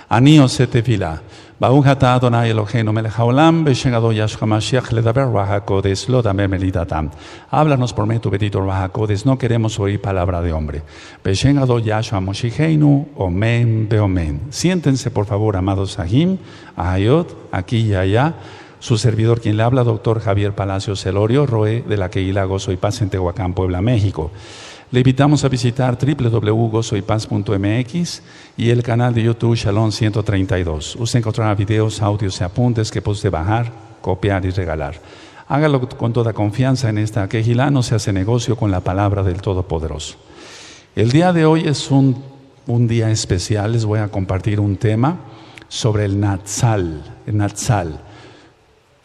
Ani ose tefila. Baruch ata Adonai Eloheinu melech haolam, beshem Ado Yahshua Mashiach ledaber Ruach HaKodesh, lo damer melitatam. Háblanos por medio tu bendito Ruach HaKodesh, no queremos oír palabra de hombre. Beshem Ado Yahshua Moshicheinu, omen beomen. Siéntense por favor, amados Sahim, Ahayot, aquí y allá. Su servidor, quien le habla, doctor Javier Palacios Celorio, Roe de la Kehilá Gozo y Paz en Tehuacán, Puebla, México. Le invitamos a visitar www.gozoypaz.mx y el canal de YouTube Shalom 132. Usted encontrará videos, audios y apuntes que puede bajar, copiar y regalar. Hágalo con toda confianza en esta Kehilá, no se hace negocio con la palabra del Todopoderoso. El día de hoy es un día especial. Les voy a compartir un tema sobre el Natsal,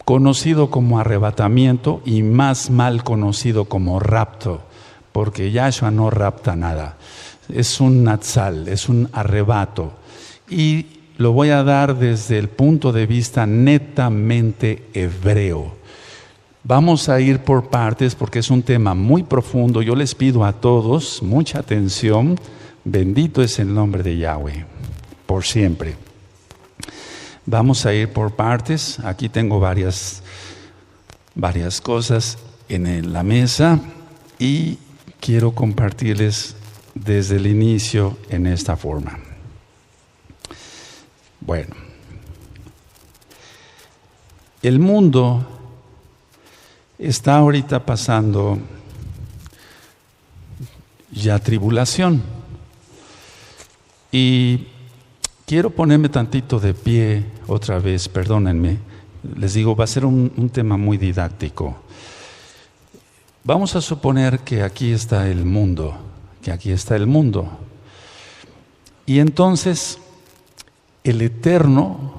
conocido como arrebatamiento y más mal conocido como rapto, porque Yahshua no rapta nada. Es un Natsal, es un arrebato. Y lo voy a dar desde el punto de vista netamente hebreo. Vamos a ir por partes porque es un tema muy profundo. Yo les pido a todos mucha atención. Bendito es el nombre de Yahweh, por siempre. Vamos a ir por partes. Aquí tengo varias cosas en la mesa y quiero compartirles desde el inicio en esta forma. Bueno, el mundo está ahorita pasando ya tribulación y quiero ponerme tantito de pie otra vez, perdónenme. Les digo, va a ser un tema muy didáctico. Vamos a suponer que aquí está el mundo, Y entonces, el Eterno,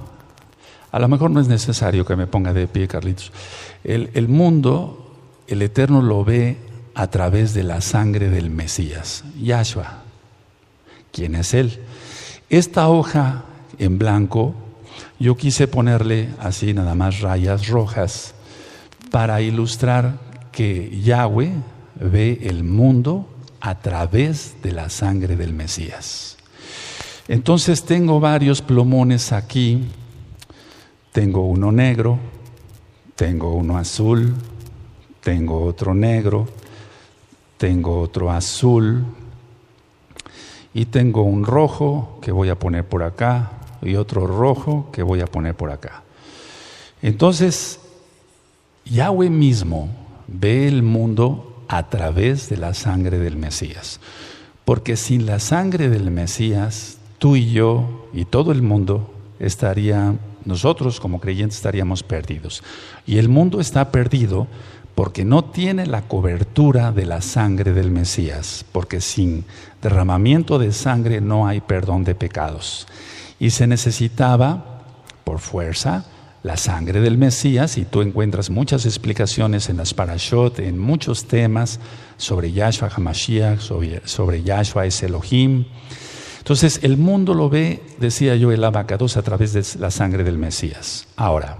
a lo mejor no es necesario que me ponga de pie, Carlitos. El mundo, el Eterno lo ve a través de la sangre del Mesías, Yahshua. ¿Quién es Él? Esta hoja en blanco, yo quise ponerle así nada más rayas rojas para ilustrar que Yahweh ve el mundo a través de la sangre del Mesías. Entonces tengo varios plumones aquí. Tengo uno negro, tengo uno azul, tengo otro negro, tengo otro azul y tengo un rojo que voy a poner por acá y otro rojo que voy a poner por acá. Entonces, Yahweh mismo ve el mundo a través de la sangre del Mesías. Porque sin la sangre del Mesías, tú y yo y todo el mundo nosotros como creyentes estaríamos perdidos. Y el mundo está perdido porque no tiene la cobertura de la sangre del Mesías. Porque sin derramamiento de sangre no hay perdón de pecados. Y se necesitaba, por fuerza, la sangre del Mesías, y tú encuentras muchas explicaciones en las Parashot, en muchos temas sobre Yahshua HaMashiach, sobre Yahshua es Elohim. Entonces el mundo lo ve, decía yo, el Abacados a través de la sangre del Mesías. Ahora,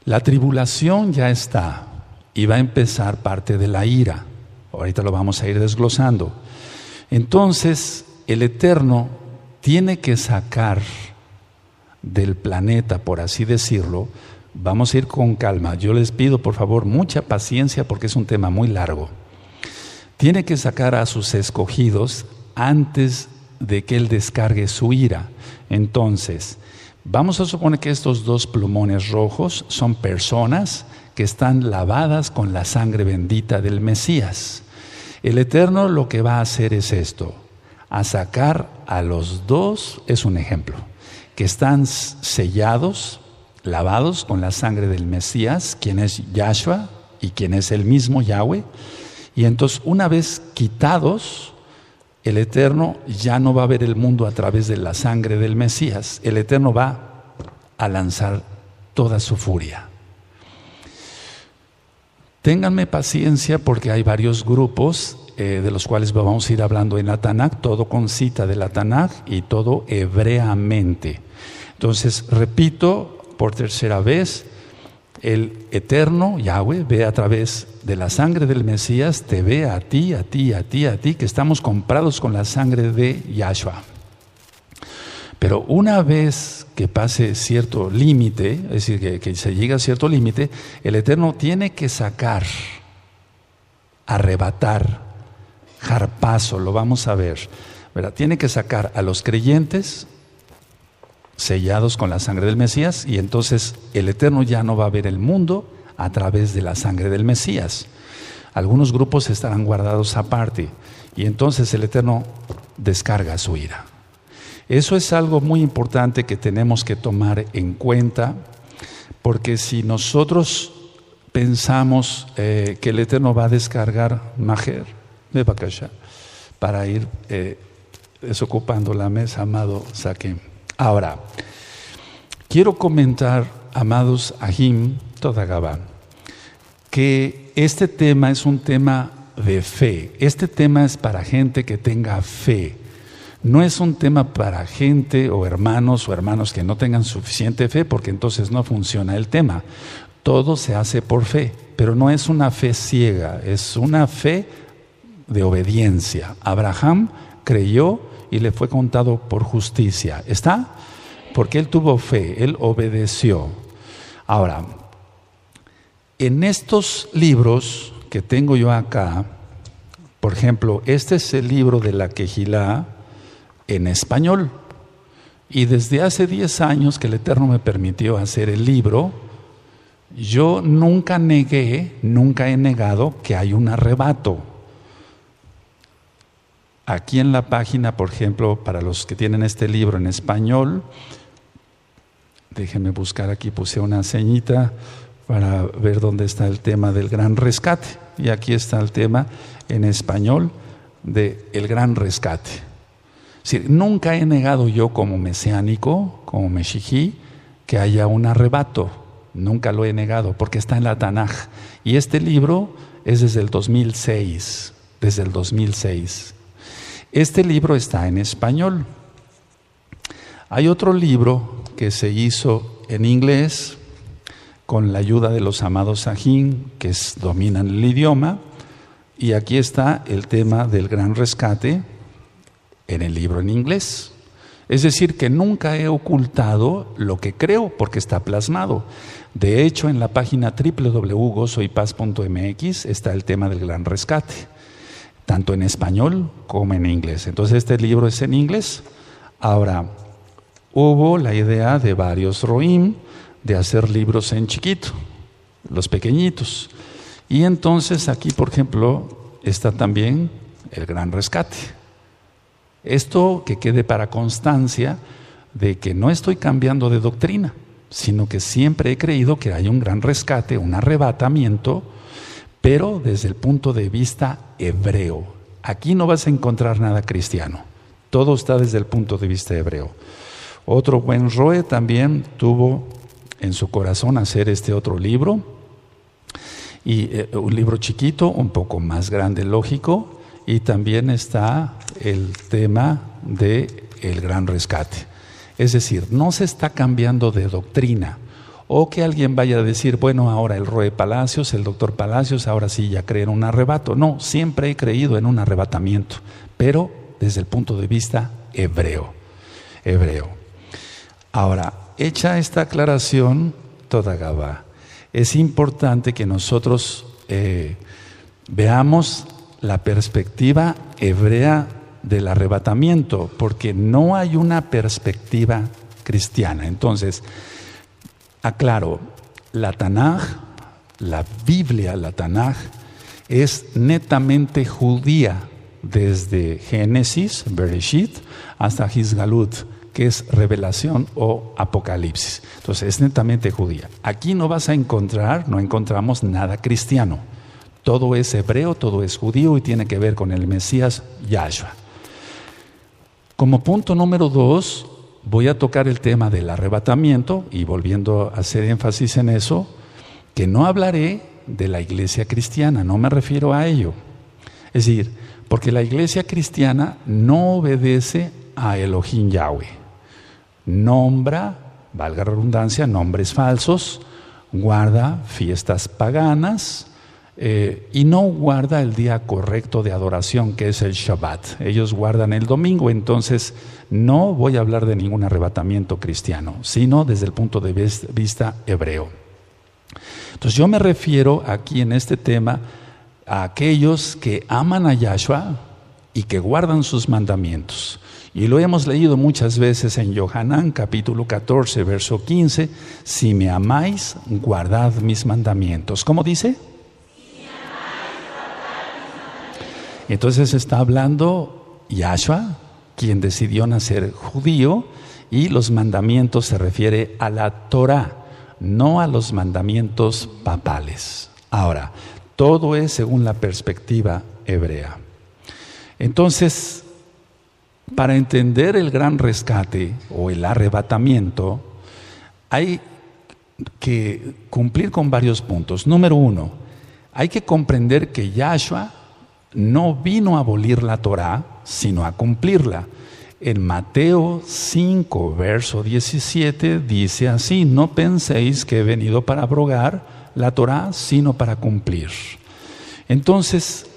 la tribulación ya está y va a empezar parte de la ira. Ahorita lo vamos a ir desglosando. Entonces el Eterno tiene que sacar del planeta, por así decirlo. Vamos a ir con calma. Yo les pido por favor mucha paciencia porque es un tema muy largo. Tiene que sacar a sus escogidos antes de que Él descargue su ira. Entonces, vamos a suponer que estos dos plumones rojos son personas que están lavadas con la sangre bendita del Mesías. El Eterno lo que va a hacer es esto: a sacar a los dos, es un ejemplo, que están sellados, lavados con la sangre del Mesías, quien es Yahshua y quien es el mismo Yahweh. Y entonces, una vez quitados, el Eterno ya no va a ver el mundo a través de la sangre del Mesías. El Eterno va a lanzar toda su furia. Ténganme paciencia porque hay varios grupos de los cuales vamos a ir hablando en la Tanaj, todo con cita de la Tanaj y todo hebreamente. Entonces, repito por tercera vez, el Eterno, Yahweh, ve a través de la sangre del Mesías, te ve a ti, que estamos comprados con la sangre de Yahshua. Pero una vez que pase cierto límite, es decir, que se llega a cierto límite, el Eterno tiene que sacar, arrebatar, jarpazo, lo vamos a ver, ¿verdad? Tiene que sacar a los creyentes sellados con la sangre del Mesías, y entonces el Eterno ya no va a ver el mundo a través de la sangre del Mesías. Algunos grupos estarán guardados aparte, y entonces el Eterno descarga su ira. Eso es algo muy importante que tenemos que tomar en cuenta, porque si nosotros pensamos que el Eterno va a descargar Majer, para ir desocupando la mesa, amado Saquem. Ahora, quiero comentar, amados Ahim, toda Gabá, que este tema es un tema de fe. Este tema es para gente que tenga fe. No es un tema para gente o hermanos que no tengan suficiente fe, porque entonces no funciona el tema. Todo se hace por fe, pero no es una fe ciega, es una fe de obediencia. Abraham creyó y le fue contado por justicia. ¿Está? Porque él tuvo fe, él obedeció. Ahora, en estos libros que tengo yo acá, por ejemplo, este es el libro de la Quejilá en español. Y desde hace 10 años que el Eterno me permitió hacer el libro, yo nunca he negado que hay un arrebato. Aquí en la página, por ejemplo, para los que tienen este libro en español, déjenme buscar aquí, puse una ceñita para ver dónde está el tema del gran rescate. Y aquí está el tema en español de el gran rescate. Es decir, nunca he negado yo como mesiánico, como meshijí, que haya un arrebato. Nunca lo he negado, porque está en la Tanaj. Y este libro es desde el 2006. Desde el 2006. Este libro está en español. Hay otro libro que se hizo en inglés con la ayuda de los amados Sajín, que dominan el idioma, y aquí está el tema del gran rescate en el libro en inglés. Es decir, que nunca he ocultado lo que creo, porque está plasmado. De hecho, en la página www.gozoypaz.mx está el tema del gran rescate, tanto en español como en inglés. Entonces este libro es en inglés. Ahora, hubo la idea de varios roim de hacer libros en chiquito, los pequeñitos. Y entonces aquí, por ejemplo, está también el gran rescate. Esto que quede para constancia de que no estoy cambiando de doctrina, sino que siempre he creído que hay un gran rescate, un arrebatamiento, pero desde el punto de vista hebreo. Aquí no vas a encontrar nada cristiano. Todo está desde el punto de vista hebreo. Otro buen Roe también tuvo en su corazón hacer este otro libro. Y un libro chiquito, un poco más grande, lógico. Y también está el tema de el gran rescate. Es decir, no se está cambiando de doctrina. O que alguien vaya a decir, bueno, ahora el Roe Palacios, el doctor Palacios, ahora sí ya cree en un arrebato. No, siempre he creído en un arrebatamiento, pero desde el punto de vista hebreo. Ahora, hecha esta aclaración, toda Gabá, es importante que nosotros veamos la perspectiva hebrea del arrebatamiento, porque no hay una perspectiva cristiana. Entonces, aclaro, la Tanaj, la Biblia, la Tanaj, es netamente judía, desde Génesis, Bereshit, hasta Hisgalut, que es revelación o apocalipsis. Entonces, es netamente judía. Aquí no encontramos nada cristiano. Todo es hebreo, todo es judío y tiene que ver con el Mesías Yahshua. Como punto número 2, voy a tocar el tema del arrebatamiento, y volviendo a hacer énfasis en eso, que no hablaré de la iglesia cristiana, no me refiero a ello. Es decir, porque la iglesia cristiana no obedece a Elohim Yahweh. Nombra, valga la redundancia, nombres falsos, guarda fiestas paganas, y no guarda el día correcto de adoración, que es el Shabbat. Ellos guardan el domingo. Entonces no voy a hablar de ningún arrebatamiento cristiano, sino desde el punto de vista hebreo. Entonces yo me refiero aquí en este tema a aquellos que aman a Yahshua y que guardan sus mandamientos. Y lo hemos leído muchas veces en Yohanan capítulo 14, verso 15. Si me amáis, guardad mis mandamientos. ¿Cómo dice? Entonces está hablando Yahshua, quien decidió nacer judío, y los mandamientos se refiere a la Torah, no a los mandamientos papales. Ahora, todo es según la perspectiva hebrea. Entonces, para entender el gran rescate o el arrebatamiento, hay que cumplir con varios puntos. Número 1, hay que comprender que Yahshua no vino a abolir la Torá, sino a cumplirla. En Mateo 5, verso 17, dice así: no penséis que he venido para abrogar la Torá, sino para cumplir. Entonces,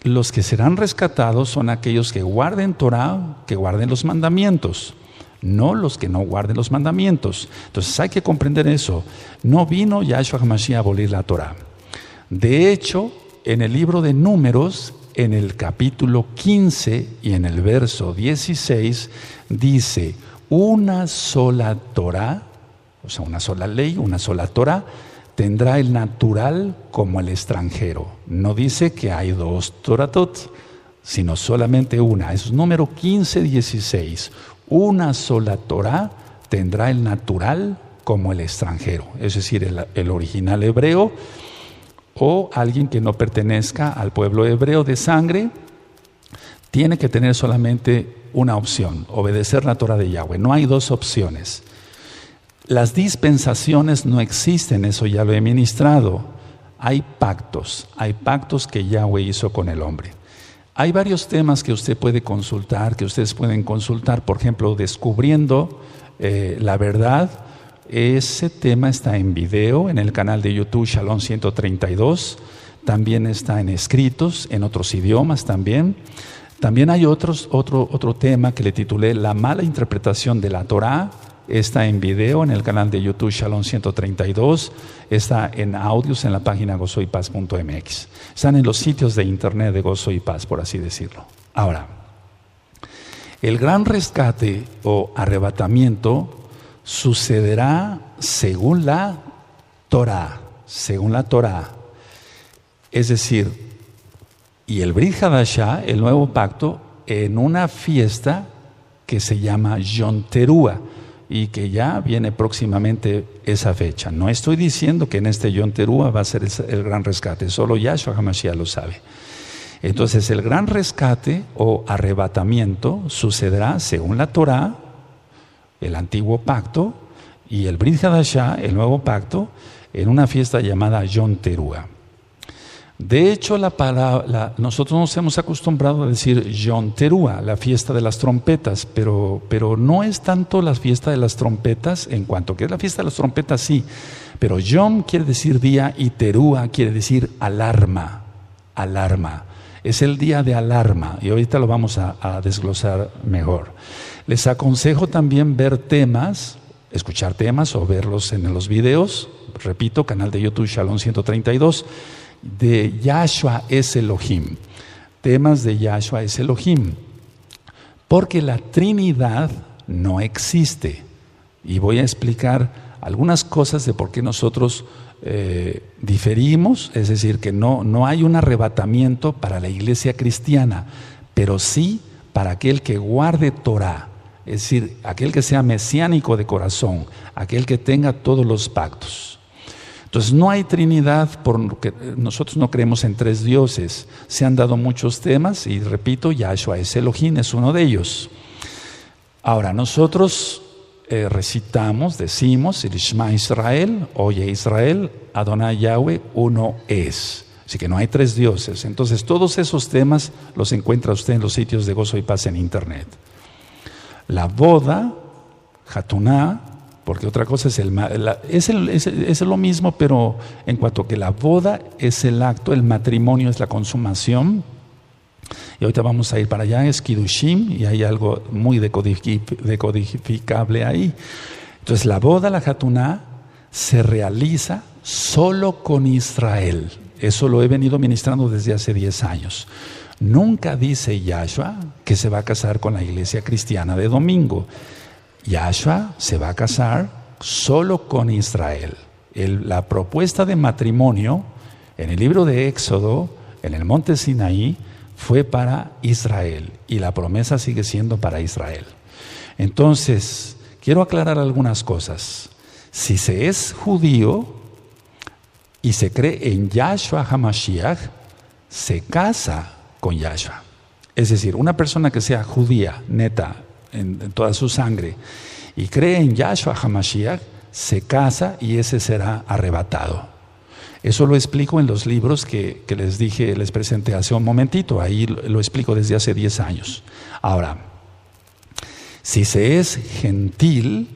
los que serán rescatados son aquellos que guarden Torá, que guarden los mandamientos, no los que no guarden los mandamientos. Entonces hay que comprender eso. No vino Yahshua HaMashiach a abolir la Torá. De hecho, en el libro de Números, en el capítulo 15 y en el verso 16, dice: una sola Torá, o sea, una sola ley, una sola Torá, tendrá el natural como el extranjero. No dice que hay dos Toratot, sino solamente una. Es número 15, 16. Una sola Torá tendrá el natural como el extranjero. Es decir, el original hebreo, o alguien que no pertenezca al pueblo hebreo de sangre, tiene que tener solamente una opción: obedecer la Torá de Yahweh. No hay dos opciones. Las dispensaciones no existen, eso ya lo he ministrado. Hay pactos que Yahweh hizo con el hombre. Hay varios temas que usted puede consultar, que ustedes pueden consultar. Por ejemplo, descubriendo la verdad. Ese tema está en video en el canal de YouTube Shalom 132. También está en escritos, en otros idiomas también. También hay otro tema que le titulé La mala interpretación de la Torá. Está en video en el canal de YouTube Shalom 132. Está en audios en la página gozoypaz.mx. Están en los sitios de internet de Gozo y Paz, por así decirlo. Ahora, el gran rescate o arrebatamiento sucederá según la Torá. Es decir, y el Brit Hadashah, el nuevo pacto, en una fiesta que se llama Yom Teruah, y que ya viene próximamente esa fecha. No estoy diciendo que en este Yom Teruah va a ser el gran rescate, solo Yahshua HaMashiach lo sabe. Entonces el gran rescate o arrebatamiento sucederá según la Torá, el antiguo pacto, y el Brit Hadashah, el nuevo pacto, en una fiesta llamada Yom Teruah. De hecho, nosotros nos hemos acostumbrado a decir Yom Teruah, la fiesta de las trompetas, pero no es tanto la fiesta de las trompetas, en cuanto que es la fiesta de las trompetas, sí, pero Yom quiere decir día y Teruah quiere decir alarma. Es el día de alarma, y ahorita lo vamos a desglosar mejor. Les aconsejo también ver temas, escuchar temas o verlos en los videos. Repito, canal de YouTube Shalom 132, de Yahshua es Elohim. Temas de Yahshua es Elohim. Porque la Trinidad no existe. Y voy a explicar algunas cosas de por qué nosotros diferimos. Es decir, que no hay un arrebatamiento para la iglesia cristiana, pero sí para aquel que guarde Torah. Es decir, aquel que sea mesiánico de corazón, aquel que tenga todos los pactos. Entonces no hay Trinidad, porque nosotros no creemos en tres dioses. Se han dado muchos temas y repito, Yahshua es Elohim, es uno de ellos. Ahora nosotros recitamos, decimos el Shema Israel, oye Israel, Adonai Yahweh, uno es. Así que no hay tres dioses. Entonces todos esos temas los encuentra usted en los sitios de Gozo y Paz en internet. La boda, Hatuná, porque otra cosa es lo mismo, pero en cuanto que la boda es el acto, el matrimonio es la consumación. Y ahorita vamos a ir para allá, es Kiddushim, y hay algo muy decodificable ahí. Entonces la boda, la Hatuná, se realiza solo con Israel. Eso lo he venido ministrando desde hace 10 años. Nunca dice Yahshua que se va a casar con la iglesia cristiana de domingo. Yahshua se va a casar solo con Israel. La propuesta de matrimonio en el libro de Éxodo, en el monte Sinaí, fue para Israel y la promesa sigue siendo para Israel. Entonces, quiero aclarar algunas cosas. Si se es judío y se cree en Yahshua HaMashiach, se casa con Yahshua. Es decir, una persona que sea judía, neta, en toda su sangre, y cree en Yahshua HaMashiach, se casa y ese será arrebatado. Eso lo explico en los libros que les dije, les presenté hace un momentito. Ahí lo explico desde hace 10 años. Ahora, si se es gentil,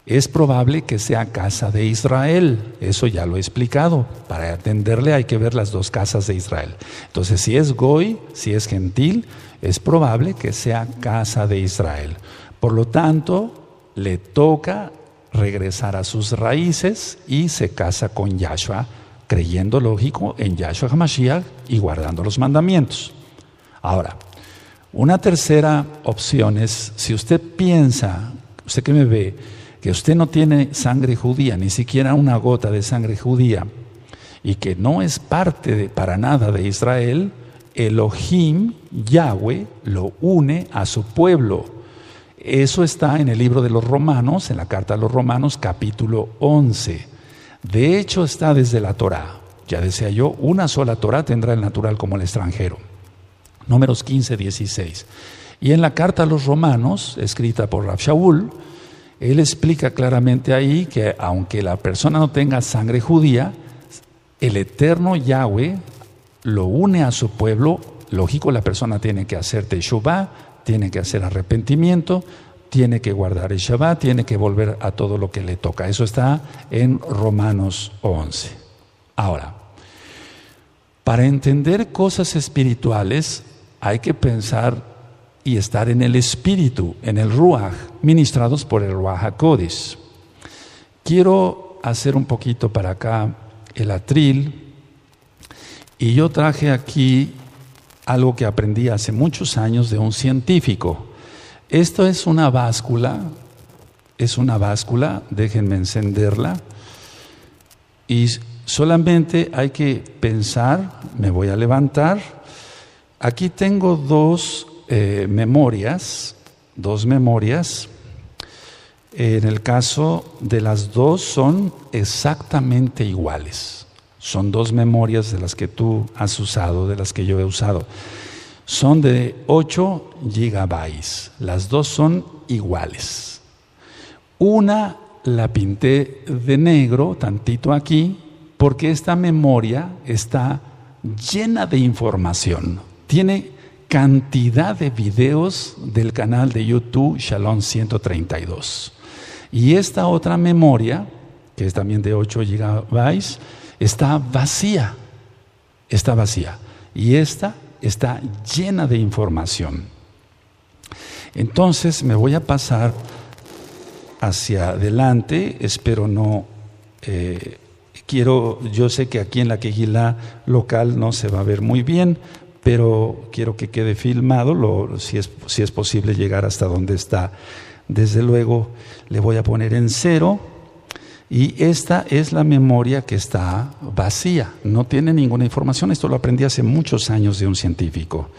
es probable que sea casa de Israel. Eso ya lo he explicado. Para atenderle hay que ver las dos casas de Israel. Entonces, si es goy, si es gentil, es probable que sea casa de Israel. Por lo tanto, le toca regresar a sus raíces y se casa con Yahshua, creyendo, lógico, en Yahshua HaMashiach y guardando los mandamientos. Ahora, una tercera opción es, si usted piensa, usted que me ve, que usted no tiene sangre judía, ni siquiera una gota de sangre judía, y que no es parte para nada de Israel, Elohim, Yahweh, lo une a su pueblo. Eso está en el libro de los Romanos, en la carta a los Romanos, capítulo 11. De hecho, está desde la Torá. Ya decía yo, una sola Torá tendrá el natural como el extranjero. Números 15, 16. Y en la carta a los Romanos, escrita por Rav Shaul, él explica claramente ahí que aunque la persona no tenga sangre judía, el eterno Yahweh lo une a su pueblo. Lógico, la persona tiene que hacer teshuvá, tiene que hacer arrepentimiento, tiene que guardar el Shabbat, tiene que volver a todo lo que le toca. Eso está en Romanos 11. Ahora, para entender cosas espirituales hay que pensar y estar en el espíritu, en el Ruach, ministrados por el Ruach HaKodesh. Quiero hacer un poquito para acá el atril, y yo traje aquí algo que aprendí hace muchos años de un científico. Esto es una báscula, déjenme encenderla, y solamente hay que pensar, me voy a levantar. Aquí tengo dos memorias. En el caso de las dos son exactamente iguales. Son dos memorias de las que tú has usado, de las que yo he usado. Son de 8 gigabytes. Las dos son iguales. Una la pinté de negro, tantito aquí, porque esta memoria está llena de información. Tiene cantidad de videos del canal de YouTube Shalom 132. Y esta otra memoria, que es también de 8 gigabytes, está vacía. Y esta está llena de información. Entonces me voy a pasar hacia adelante. Espero no... yo sé que aquí en la Kehilá local no se va a ver muy bien, pero quiero que quede filmado, si es posible llegar hasta donde está. Desde luego le voy a poner en 0. Y esta es la memoria que está vacía, no tiene ninguna información. Esto lo aprendí hace muchos años de un científico.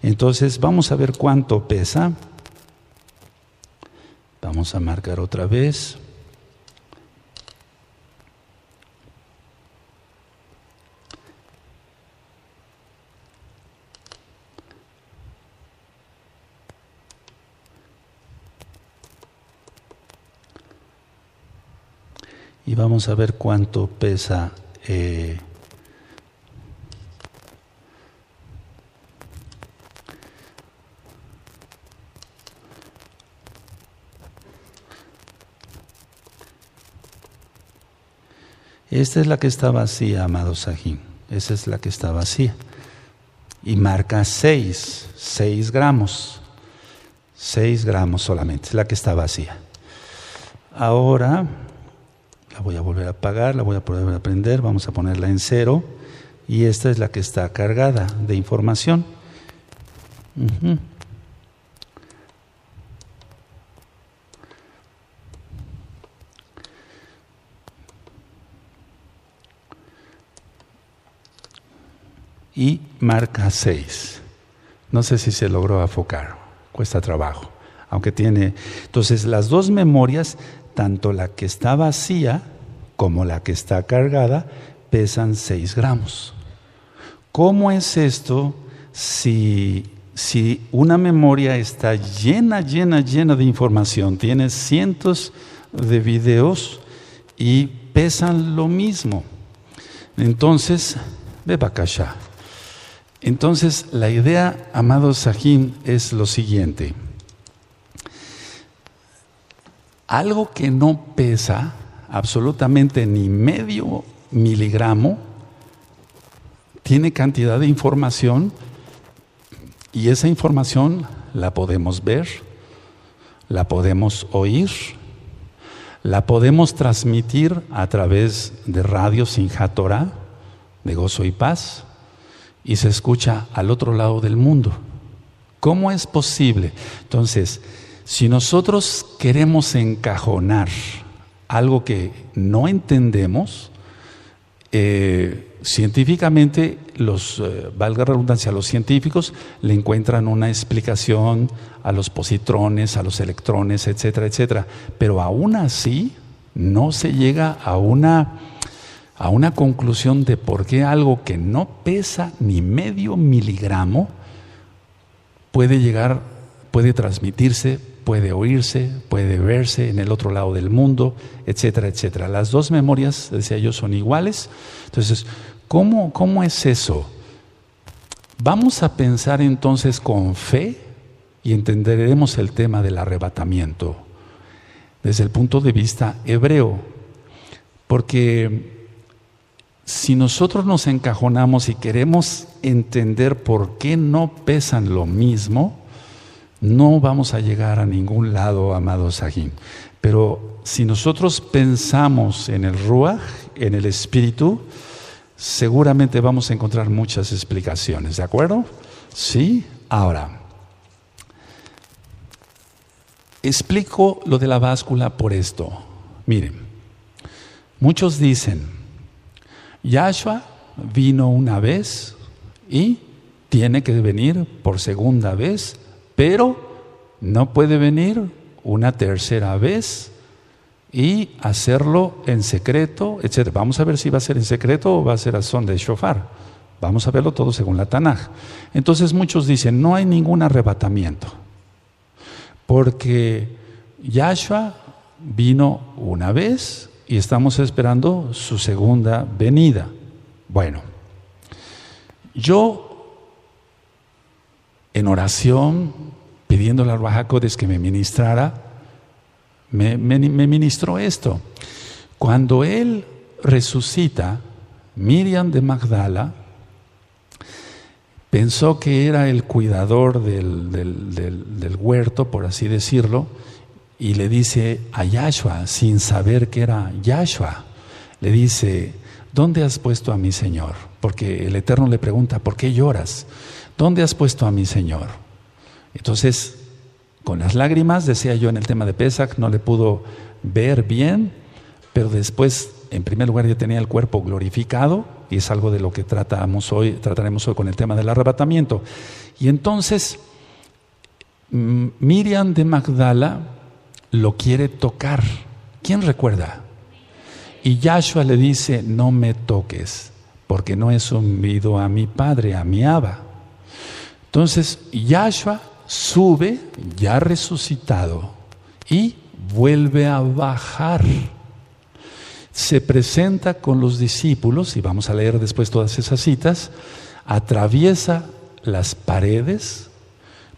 Entonces vamos a ver cuánto pesa. Vamos a marcar otra vez. Y vamos a ver cuánto pesa Esta es la que está vacía, amado Sajín. Esa es la que está vacía. Y marca 6 gramos. 6 gramos solamente, es la que está vacía. Ahora la voy a volver a apagar, la voy a volver a prender, vamos a ponerla en 0. Y esta es la que está cargada de información. Y marca 6. No sé si se logró enfocar, cuesta trabajo. Aunque tiene. Entonces, las dos memorias, tanto la que está vacía como la que está cargada, pesan 6 gramos. ¿Cómo es esto si una memoria está llena de información, tiene cientos de videos y pesan lo mismo? Entonces, Bebakasha. Entonces, la idea, amado Sajín, es lo siguiente. Algo que no pesa absolutamente ni medio miligramo, tiene cantidad de información y esa información la podemos ver, la podemos oír, la podemos transmitir a través de radio Simchat Torah, de Gozo y Paz, y se escucha al otro lado del mundo. ¿Cómo es posible? Entonces, si nosotros queremos encajonar algo que no entendemos, científicamente, valga la redundancia, los científicos le encuentran una explicación a los positrones, a los electrones, etcétera, etcétera. Pero aún así no se llega a una conclusión de por qué algo que no pesa ni medio miligramo puede transmitirse, puede oírse, puede verse en el otro lado del mundo, etcétera, etcétera. Las dos memorias, decía yo, son iguales. Entonces, ¿cómo es eso? Vamos a pensar entonces con fe y entenderemos el tema del arrebatamiento desde el punto de vista hebreo. Porque si nosotros nos encajonamos y queremos entender por qué no pesan lo mismo, no vamos a llegar a ningún lado, amado Sajín. Pero si nosotros pensamos en el Ruach, en el Espíritu, seguramente vamos a encontrar muchas explicaciones, ¿de acuerdo? Sí. Ahora, explico lo de la báscula por esto. Miren, muchos dicen, Yahshua vino una vez y tiene que venir por segunda vez, pero no puede venir una tercera vez y hacerlo en secreto, etc. Vamos a ver si va a ser en secreto o va a ser a son de shofar. Vamos a verlo todo según la Tanaj. Entonces muchos dicen, no hay ningún arrebatamiento, porque Yahshua vino una vez y estamos esperando su segunda venida. Bueno, yo en oración, pidiéndole al Ruach HaKodesh que me ministrara, me ministró esto. Cuando él resucita, Miriam de Magdala pensó que era el cuidador del huerto, por así decirlo, y le dice a Yahshua, sin saber que era Yahshua, le dice, ¿dónde has puesto a mi Señor? Porque el Eterno le pregunta, ¿por qué lloras? ¿Dónde has puesto a mi Señor? Entonces, con las lágrimas, decía yo en el tema de Pesach, no le pudo ver bien, pero después, en primer lugar, ya tenía el cuerpo glorificado, y es algo de lo que trataremos hoy con el tema del arrebatamiento. Y entonces, Miriam de Magdala lo quiere tocar. ¿Quién recuerda? Y Yahshua le dice, no me toques, porque no he subido a mi Padre, a mi Abba. Entonces, Yahshua sube, ya resucitado, y vuelve a bajar. Se presenta con los discípulos, y vamos a leer después todas esas citas, atraviesa las paredes,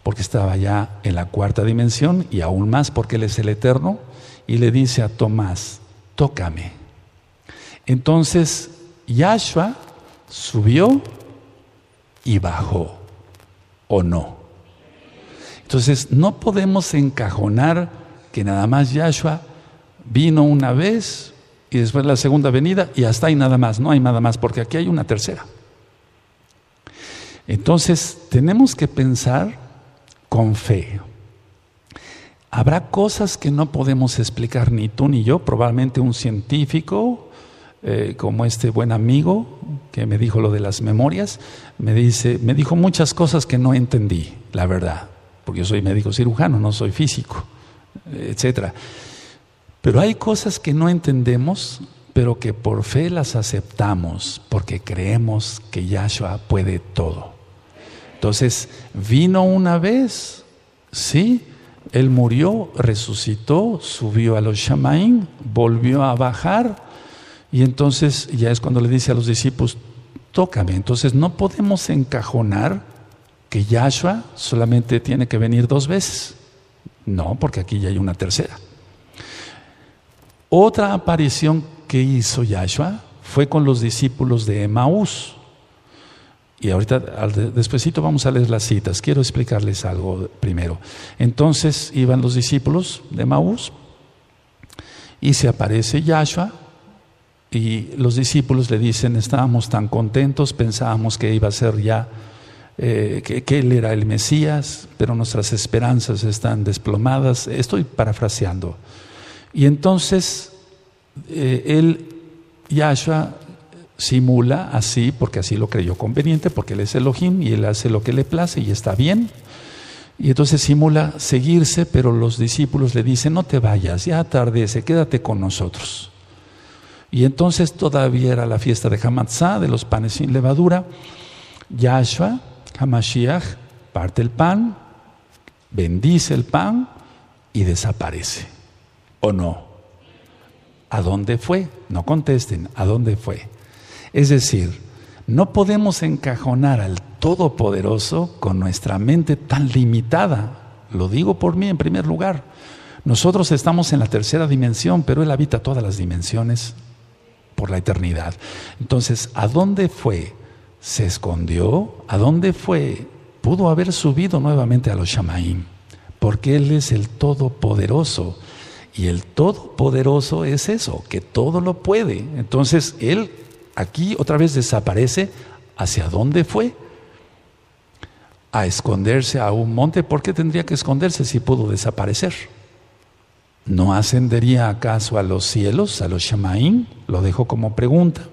porque estaba ya en la cuarta dimensión, y aún más porque Él es el Eterno, y le dice a Tomás, tócame. Entonces, Yahshua subió y bajó, ¿o no? Entonces, no podemos encajonar que nada más Yahshua vino una vez y después la segunda venida y hasta ahí nada más. No hay nada más, porque aquí hay una tercera. Entonces, tenemos que pensar con fe. Habrá cosas que no podemos explicar ni tú ni yo. Probablemente un científico, como este buen amigo que me dijo lo de las memorias, me dijo muchas cosas que no entendí, la verdad, porque yo soy médico cirujano, no soy físico, etcétera. Pero hay cosas que no entendemos, pero que por fe las aceptamos, porque creemos que Yahshua puede todo. Entonces, vino una vez, sí, Él murió, resucitó, subió a los Shamaim, volvió a bajar, y entonces ya es cuando le dice a los discípulos, tócame. Entonces no podemos encajonar que Yahshua solamente tiene que venir 2 veces. No, porque aquí ya hay una tercera. Otra aparición que hizo Yahshua fue con los discípulos de Emaús. Y ahorita, despuesito vamos a leer las citas. Quiero explicarles algo primero. Entonces iban los discípulos de Emaús y se aparece Yahshua y los discípulos le dicen, estábamos tan contentos, pensábamos que iba a ser ya, que Él era el Mesías, pero nuestras esperanzas están desplomadas. Estoy parafraseando. Y entonces Yahshua simula así, porque así lo creyó conveniente, porque Él es Elohim y Él hace lo que le place y está bien. Y entonces simula seguirse, pero los discípulos le dicen, no te vayas, ya atardece, quédate con nosotros. Y entonces todavía era la fiesta de Hamatzá, de los panes sin levadura. Yahshua, Hamashiach, parte el pan, bendice el pan y desaparece. ¿O no? ¿A dónde fue? No contesten, ¿a dónde fue? Es decir, no podemos encajonar al Todopoderoso con nuestra mente tan limitada. Lo digo por mí en primer lugar. Nosotros estamos en la tercera dimensión, pero Él habita todas las dimensiones por la eternidad. Entonces, ¿a dónde fue? ¿Se escondió? ¿A dónde fue? Pudo haber subido nuevamente a los Shamaim, porque Él es el Todopoderoso. Y el Todopoderoso es eso, que todo lo puede. Entonces, Él aquí otra vez desaparece. ¿Hacia dónde fue? A esconderse a un monte. ¿Por qué tendría que esconderse si pudo desaparecer? ¿No ascendería acaso a los cielos, a los Shamaim? Lo dejo como pregunta.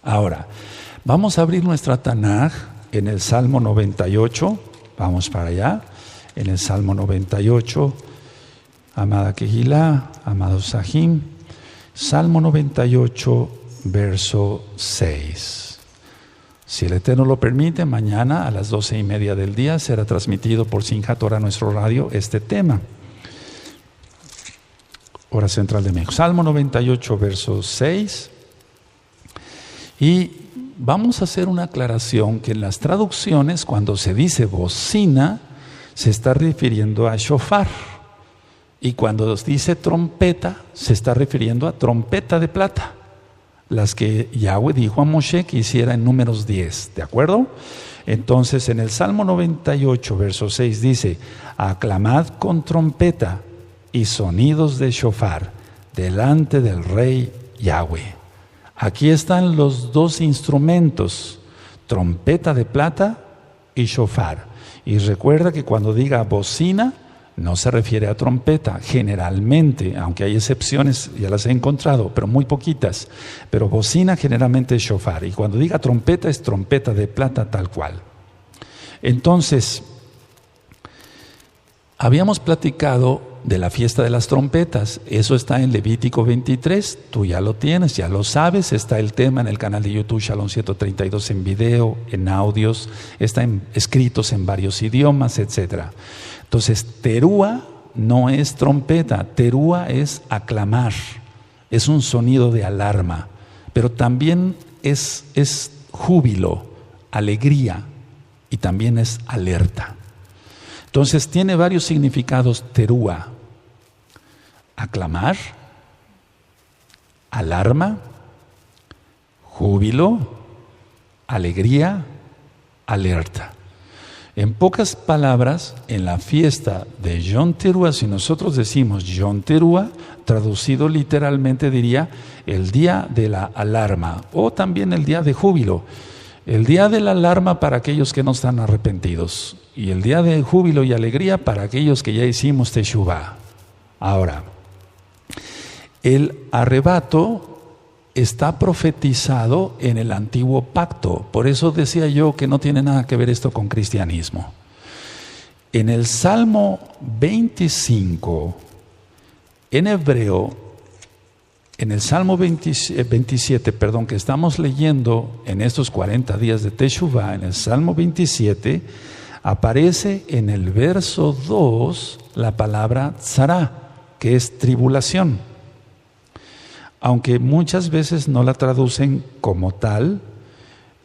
Ahora, vamos a abrir nuestra Tanaj en el Salmo 98. Vamos para allá. En el Salmo 98, amada Kehilá, amados Sahim. Salmo 98, verso 6. Si el Eterno lo permite, mañana a las 12:30 del día será transmitido por Simchat Torah, nuestro radio, este tema. Hora central de México. Salmo 98, verso 6. Y vamos a hacer una aclaración que en las traducciones, cuando se dice bocina, se está refiriendo a shofar. Y cuando dice trompeta, se está refiriendo a trompeta de plata. Las que Yahweh dijo a Moshe que hiciera en Números 10. ¿De acuerdo? Entonces, en el Salmo 98, verso 6 dice, aclamad con trompeta y sonidos de shofar delante del Rey Yahweh. Aquí están los 2 instrumentos, trompeta de plata y shofar. Y recuerda que cuando diga bocina, no se refiere a trompeta, generalmente, aunque hay excepciones, ya las he encontrado, pero muy poquitas. Pero bocina generalmente es shofar. Y cuando diga trompeta, es trompeta de plata tal cual. Entonces, habíamos platicado de la fiesta de las trompetas. Eso está en Levítico 23. Tú ya lo tienes, ya lo sabes. Está el tema en el canal de YouTube Shalom 132 en video, en audios. Están escritos en varios idiomas, etc. Entonces, terúa no es trompeta. Terúa es aclamar. Es un sonido de alarma. Pero también es júbilo, alegría. Y también es alerta. Entonces tiene varios significados terúa: aclamar, alarma júbilo, alegría, alerta. En pocas palabras, en la fiesta de Yom Teruah, si nosotros decimos Yom Teruah, traducido literalmente diría el día de la alarma o también el día de júbilo. El día de la alarma para aquellos que no están arrepentidos y el día de júbilo y alegría para aquellos que ya hicimos Teshuvah. Ahora, el arrebato está profetizado en el antiguo pacto. Por eso decía yo que no tiene nada que ver esto con cristianismo. En el Salmo 25, en hebreo, en el Salmo 27, que estamos leyendo en estos 40 días de Teshuvah, en el Salmo 27, aparece en el verso 2 la palabra tzara, que es tribulación. Aunque muchas veces no la traducen como tal,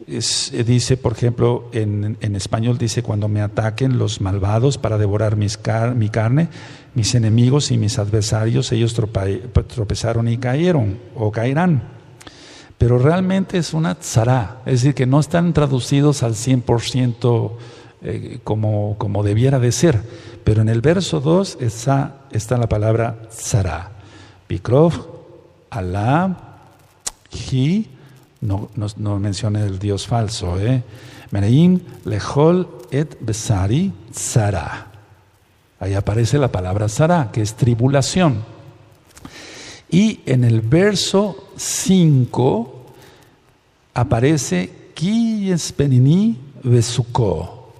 dice, por ejemplo, en español dice, cuando me ataquen los malvados para devorar mi carne, mis enemigos y mis adversarios, ellos tropezaron y cayeron o caerán. Pero realmente es una tzara, es decir, que no están traducidos al 100% como debiera de ser. Pero en el verso 2 está la palabra tzara. Bikrov, Alá, Hi, no menciona el Dios falso, Mereim, Lechol, Et, Besari, Tzara. Ahí aparece la palabra Tzara, que es tribulación. Y en el verso 5 aparece Ki Yespenini Besuko,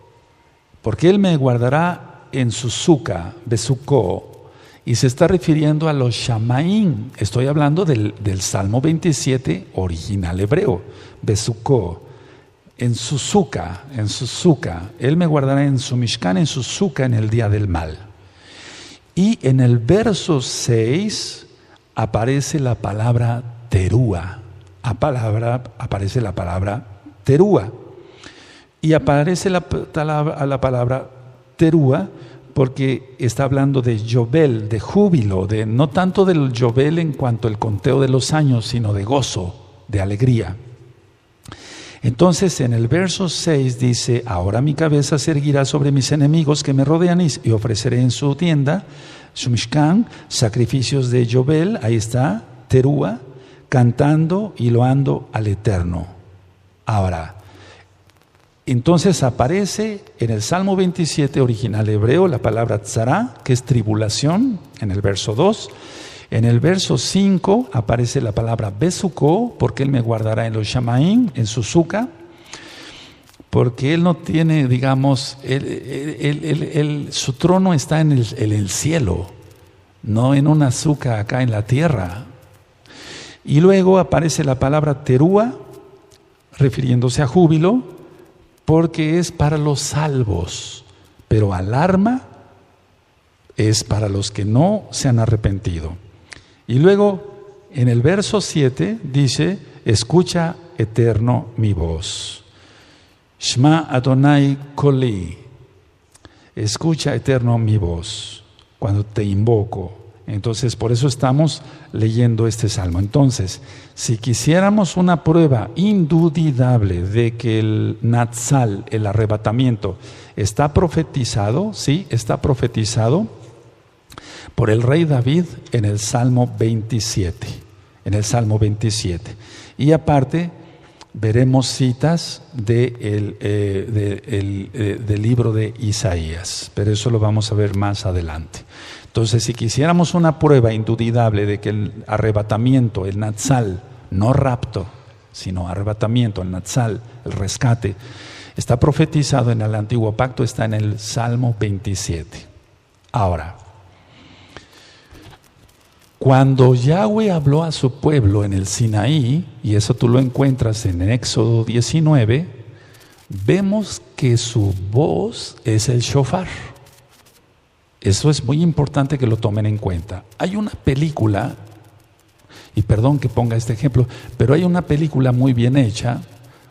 porque Él me guardará en su suca, Besuko. Y se está refiriendo a los Shamaim. Estoy hablando del Salmo 27 original hebreo. Besuko, en su suca. Él me guardará en su Mishkan, en su suca, en el día del mal. Y en el verso 6 aparece la palabra Teruah. Aparece la palabra Teruah. Y aparece la palabra Teruah porque está hablando de Yobel, de júbilo, no tanto del Yobel en cuanto al conteo de los años, sino de gozo, de alegría. Entonces en el verso 6 dice, ahora mi cabeza se erguirá sobre mis enemigos que me rodean y ofreceré en su tienda, su Mishkan, sacrificios de Yobel, ahí está, Teruah, cantando y loando al Eterno. Ahora, entonces aparece en el Salmo 27 original hebreo la palabra tzara, que es tribulación, en el verso 2. En el verso 5 aparece la palabra besuko, porque Él me guardará en los shamaim, en su suca, porque Él no tiene, digamos, su trono está en el cielo, no en una suca acá en la tierra. Y luego aparece la palabra teruah, refiriéndose a júbilo, porque es para los salvos, pero alarma es para los que no se han arrepentido. Y luego en el verso 7 dice, escucha Eterno mi voz. Shma Adonai Koli. Escucha Eterno mi voz cuando te invoco. Entonces, por eso estamos leyendo este salmo. Entonces, si quisiéramos una prueba indudable de que el Natsal, el arrebatamiento, está profetizado, sí, está profetizado por el rey David en el Salmo 27. En el Salmo 27. Y aparte, veremos citas del libro de Isaías, pero eso lo vamos a ver más adelante. Entonces, si quisiéramos una prueba indudable de que el arrebatamiento, el Natsal, no rapto, sino arrebatamiento, el Natsal, el rescate, está profetizado en el Antiguo Pacto, está en el Salmo 27. Ahora, cuando Yahweh habló a su pueblo en el Sinaí, y eso tú lo encuentras en Éxodo 19, vemos que su voz es el shofar. Eso es muy importante que lo tomen en cuenta. Hay una película, y perdón que ponga este ejemplo, pero hay una película muy bien hecha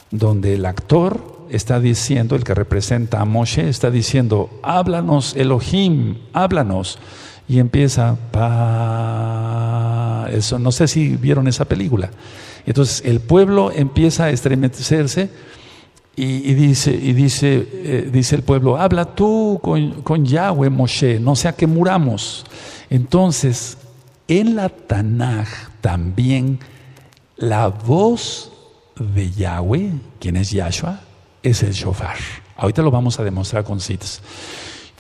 donde el actor está diciendo, el que representa a Moshe, está diciendo, háblanos Elohim, háblanos. y empieza, eso, no sé si vieron esa película. Entonces el pueblo empieza a estremecerse y dice el pueblo, habla tú con Yahweh, Moshe, no sea que muramos. Entonces, en la Tanaj también la voz de Yahweh, quien es Yahshua, es el shofar. Ahorita lo vamos a demostrar con citas.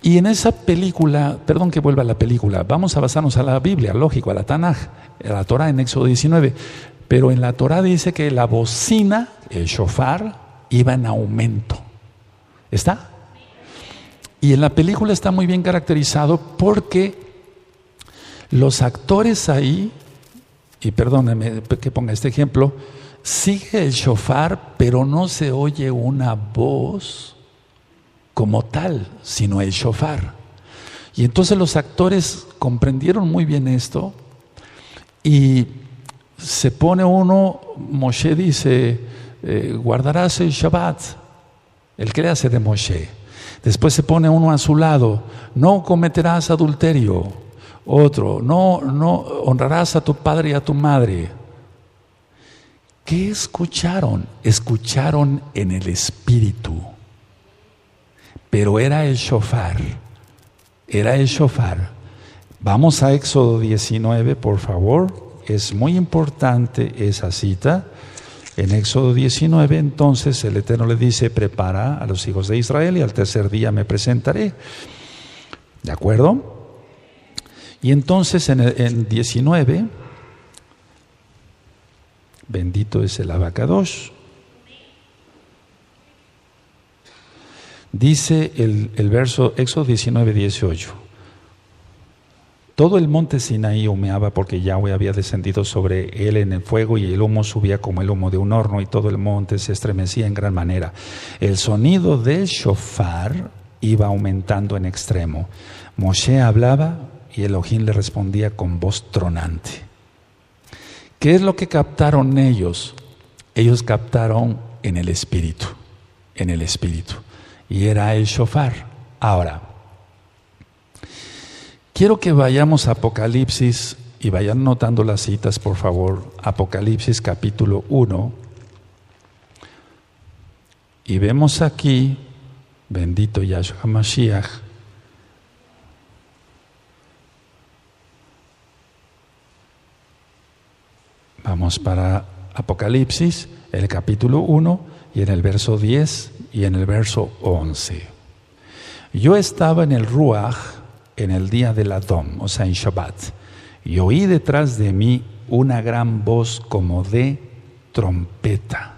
Y en esa película, perdón que vuelva a la película, vamos a basarnos a la Biblia, lógico, a la Tanaj, a la Torah en Éxodo 19. Pero en la Torah dice que la bocina, el shofar, iba en aumento. ¿Está? Y en la película está muy bien caracterizado porque los actores ahí, y perdónenme que ponga este ejemplo, sigue el shofar, pero no se oye una voz como tal, sino el shofar. Y entonces los actores comprendieron muy bien esto y se pone uno, Moshe dice, guardarás el Shabbat, el que le hace de Moshe. Después se pone uno a su lado, no cometerás adulterio. Otro, no honrarás a tu padre y a tu madre. ¿Qué escucharon? Escucharon en el espíritu. Pero era el shofar. Era el shofar. Vamos a Éxodo 19, por favor. Es muy importante esa cita. En Éxodo 19, entonces, el Eterno le dice, prepara a los hijos de Israel y al tercer día me presentaré. ¿De acuerdo? Y entonces en 19, bendito es el Abacadosh, dice el verso Éxodo 19, 18. Todo el monte Sinaí humeaba porque Yahweh había descendido sobre él en el fuego y el humo subía como el humo de un horno y todo el monte se estremecía en gran manera. El sonido del shofar iba aumentando en extremo. Moshe hablaba y Elohim le respondía con voz tronante. ¿Qué es lo que captaron ellos? Ellos captaron en el espíritu, y era el shofar. Ahora, quiero que vayamos a Apocalipsis y vayan notando las citas, por favor. Apocalipsis capítulo 1. Y vemos aquí, bendito Yahshua Mashiach, vamos para Apocalipsis, el capítulo 1, y en el verso 10 y en el verso 11. Yo estaba en el Ruach en el día del Adón, o sea, en Shabbat, y oí detrás de mí una gran voz como de trompeta,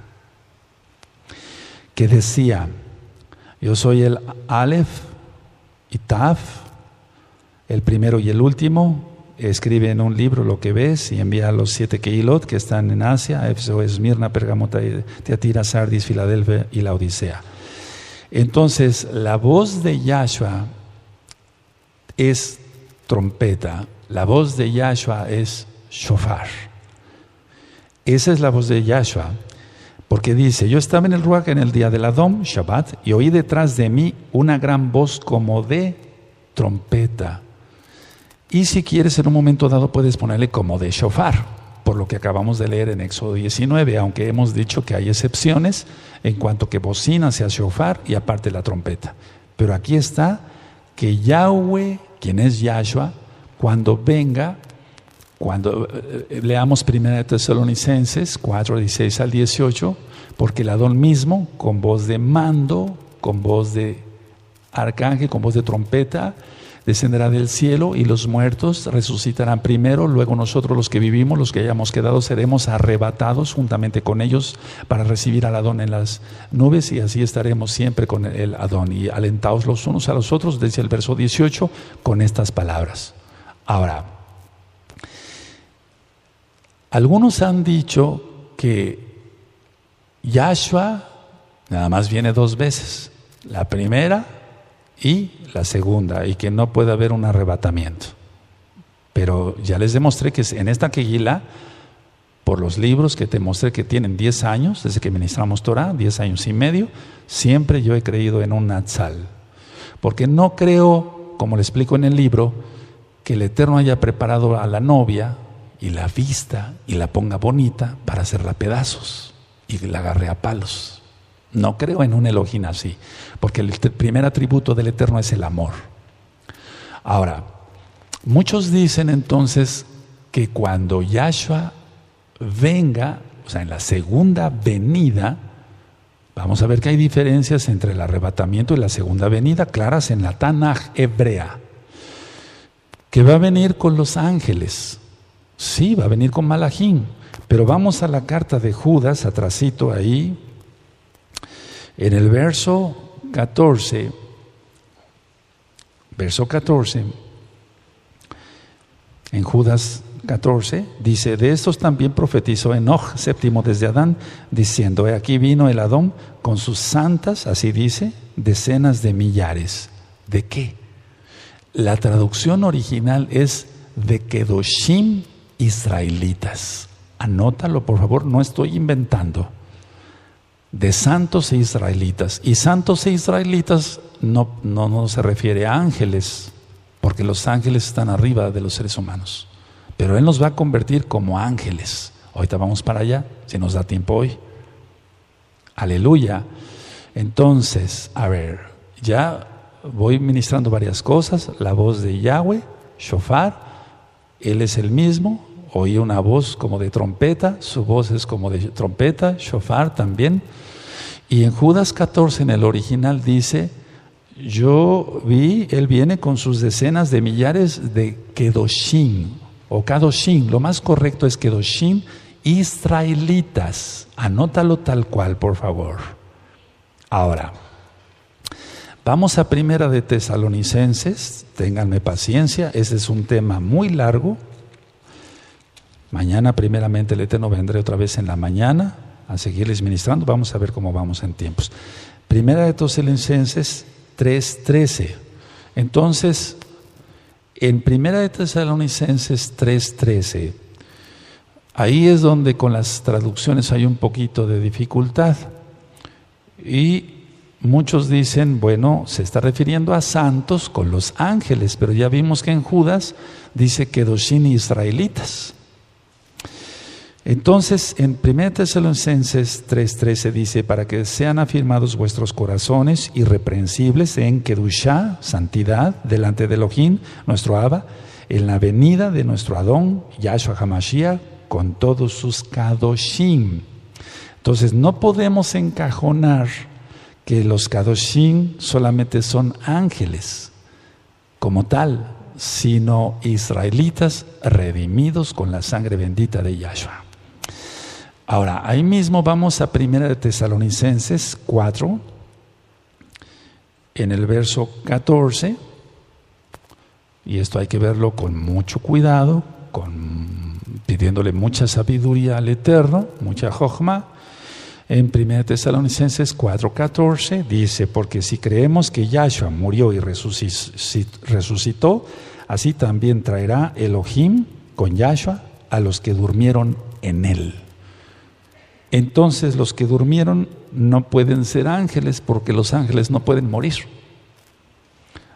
que decía, yo soy el Aleph y Tav, el primero y el último. Escribe en un libro lo que ves y envía a los 7 Kehilot que están en Asia, Éfeso, Esmirna, Pérgamo, Tiatira, Sardis, Filadelfia y la Odisea. Entonces, la voz de Yahshua es trompeta, la voz de Yahshua es shofar. Esa es la voz de Yahshua, porque dice, yo estaba en el Ruach en el día del Adón, Shabbat, y oí detrás de mí una gran voz como de trompeta. Y si quieres, en un momento dado puedes ponerle como de shofar, por lo que acabamos de leer en Éxodo 19, aunque hemos dicho que hay excepciones en cuanto que bocina sea shofar y aparte la trompeta. Pero aquí está que Yahweh, quien es Yahshua, cuando venga, cuando leamos 1 Tesalonicenses 4, 16 al 18, porque el Adón mismo, con voz de mando, con voz de arcángel, con voz de trompeta, descenderá del cielo y los muertos resucitarán primero, luego nosotros los que vivimos, los que hayamos quedado, seremos arrebatados juntamente con ellos para recibir al Adón en las nubes y así estaremos siempre con el Adón y alentados los unos a los otros, desde el verso 18, con estas palabras. Ahora, algunos han dicho que Yahshua nada más viene 2 veces, la primera y la segunda, y que no puede haber un arrebatamiento. Pero ya les demostré que en esta Kehilá, por los libros que te mostré que tienen 10 años, desde que ministramos Torah, 10 años y medio, siempre yo he creído en un Natsal. Porque no creo, como le explico en el libro, que el Eterno haya preparado a la novia y la vista y la ponga bonita para hacerla pedazos y la agarre a palos. No creo en un Elohim así, porque el primer atributo del Eterno es el amor. Ahora, muchos dicen entonces que cuando Yahshua venga, o sea, en la segunda venida, vamos a ver que hay diferencias entre el arrebatamiento y la segunda venida, claras en la Tanaj hebrea, que va a venir con los ángeles. Sí, va a venir con Malachim, pero vamos a la carta de Judas, atrasito ahí, en el verso 14, en Judas 14, dice: de estos también profetizó Enoch, séptimo desde Adán, diciendo: he aquí vino el Adón con sus santas, así dice, decenas de millares. ¿De qué? La traducción original es de Kedoshim israelitas. Anótalo, por favor, no estoy inventando. De santos e israelitas. Y santos e israelitas no se refiere a ángeles, porque los ángeles están arriba de los seres humanos. Pero Él nos va a convertir como ángeles. Ahorita vamos para allá, si nos da tiempo hoy. Aleluya. Entonces, a ver, ya voy ministrando varias cosas. La voz de Yahweh, shofar, Él es el mismo. Oí una voz como de trompeta, su voz es como de trompeta, shofar también. Y en Judas 14, en el original, dice: yo vi, Él viene con sus decenas de millares de Kedoshim, o Kadoshim, lo más correcto es Kedoshim israelitas. Anótalo tal cual, por favor. Ahora, vamos a Primera de Tesalonicenses, ténganme paciencia, ese es un tema muy largo. Mañana, primeramente, el Eterno vendré otra vez en la mañana a seguirles ministrando. Vamos a ver cómo vamos en tiempos. Primera de Tesalonicenses 3:13. Entonces, en Primera de Tesalonicenses 3:13, ahí es donde con las traducciones hay un poquito de dificultad. Y muchos dicen, bueno, se está refiriendo a santos con los ángeles, pero ya vimos que en Judas dice Kedoshim israelitas. Entonces, en 1 Tesalonicenses 3:13 dice: para que sean afirmados vuestros corazones irreprensibles en Kedushá, santidad, delante de Elohim, nuestro Abba, en la venida de nuestro Adón, Yahshua HaMashiach, con todos sus Kadoshim. Entonces, no podemos encajonar que los Kadoshim solamente son ángeles como tal, sino israelitas redimidos con la sangre bendita de Yahshua. Ahora, ahí mismo vamos a 1 Tesalonicenses 4, en el verso 14, y esto hay que verlo con mucho cuidado, pidiéndole mucha sabiduría al Eterno, mucha jochma. En 1 Tesalonicenses 4:14 dice: porque si creemos que Yahshua murió y resucitó, así también traerá Elohim con Yahshua a los que durmieron en él. Entonces los que durmieron no pueden ser ángeles, porque los ángeles no pueden morir.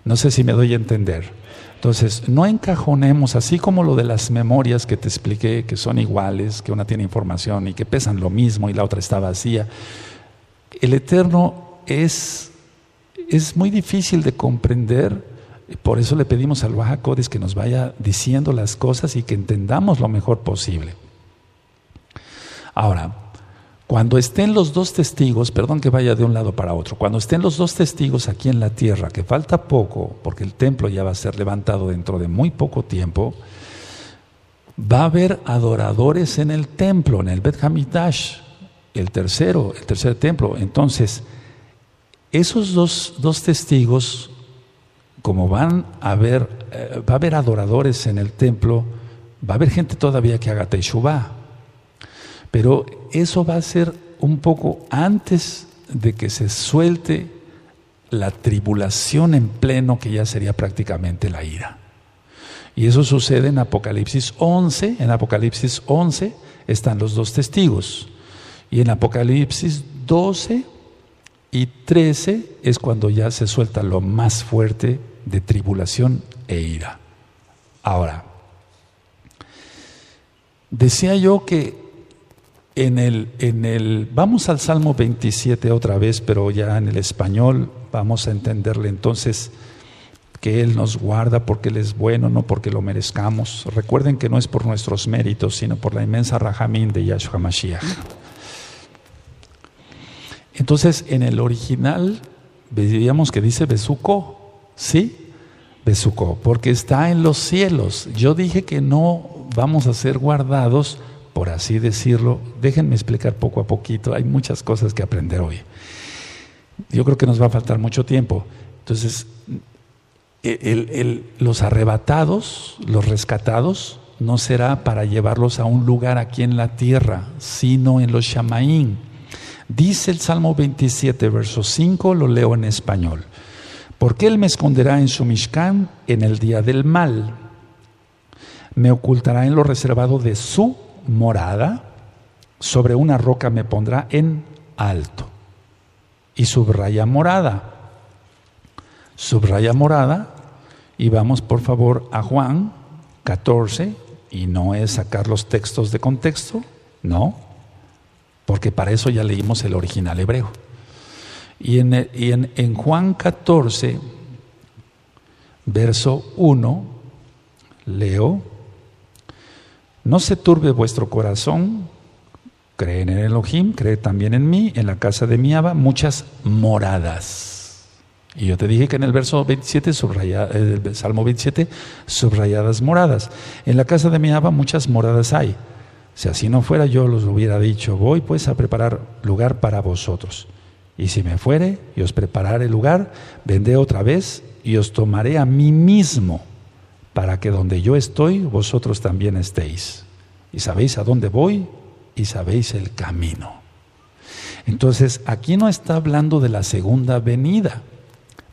No sé si me doy a entender. Entonces, no encajonemos, así como lo de las memorias que te expliqué, que son iguales, que una tiene información y que pesan lo mismo y la otra está vacía. El Eterno es muy difícil de comprender, por eso le pedimos al Ruach HaKodesh que nos vaya diciendo las cosas y que entendamos lo mejor posible. Ahora, cuando estén los dos testigos, perdón que vaya de un lado para otro, cuando estén los dos testigos aquí en la tierra, que falta poco, porque el templo ya va a ser levantado dentro de muy poco tiempo, va a haber adoradores en el templo, en el Bet Hamikdash, el tercer templo. Entonces, esos dos testigos, como va a haber adoradores en el templo, va a haber gente todavía que haga Teshuvah. Pero eso va a ser un poco antes de que se suelte la tribulación en pleno, que ya sería prácticamente la ira. Y eso sucede en Apocalipsis 11. En Apocalipsis 11 están los dos testigos. Y en Apocalipsis 12 y 13 es cuando ya se suelta lo más fuerte de tribulación e ira. Ahora, decía yo que vamos al Salmo 27 otra vez, pero ya en el español vamos a entenderle entonces que Él nos guarda porque Él es bueno, no porque lo merezcamos. Recuerden que no es por nuestros méritos, sino por la inmensa Rahamín de Yahshua Mashiach. Entonces, en el original, veíamos que dice Besuko, ¿sí? Besuko, porque está en los cielos. Yo dije que no vamos a ser guardados, por así decirlo. Déjenme explicar poco a poquito, hay muchas cosas que aprender hoy. Yo creo que nos va a faltar mucho tiempo. Entonces, los arrebatados, los rescatados, no será para llevarlos a un lugar aquí en la tierra, sino en los Shamaín. Dice el Salmo 27, verso 5, lo leo en español. Porque Él me esconderá en su Mishkan en el día del mal. Me ocultará en lo reservado de su morada. Sobre una roca me pondrá en alto. Y subraya morada. Subraya morada. Y vamos por favor a Juan 14. Y no es sacar los textos de contexto. No. Porque para eso ya leímos el original hebreo. Y en Juan 14, verso 1, leo: no se turbe vuestro corazón, creen en Elohim, cree también en mí, en la casa de mi Abba muchas moradas. Y yo te dije que en el verso 27, el Salmo 27, subrayadas moradas. En la casa de mi Abba muchas moradas hay. Si así no fuera, yo los hubiera dicho: voy pues a preparar lugar para vosotros. Y si me fuere y os prepararé lugar, vendré otra vez y os tomaré a mí mismo, para que donde yo estoy, vosotros también estéis. Y sabéis a dónde voy y sabéis el camino. Entonces, aquí no está hablando de la segunda venida,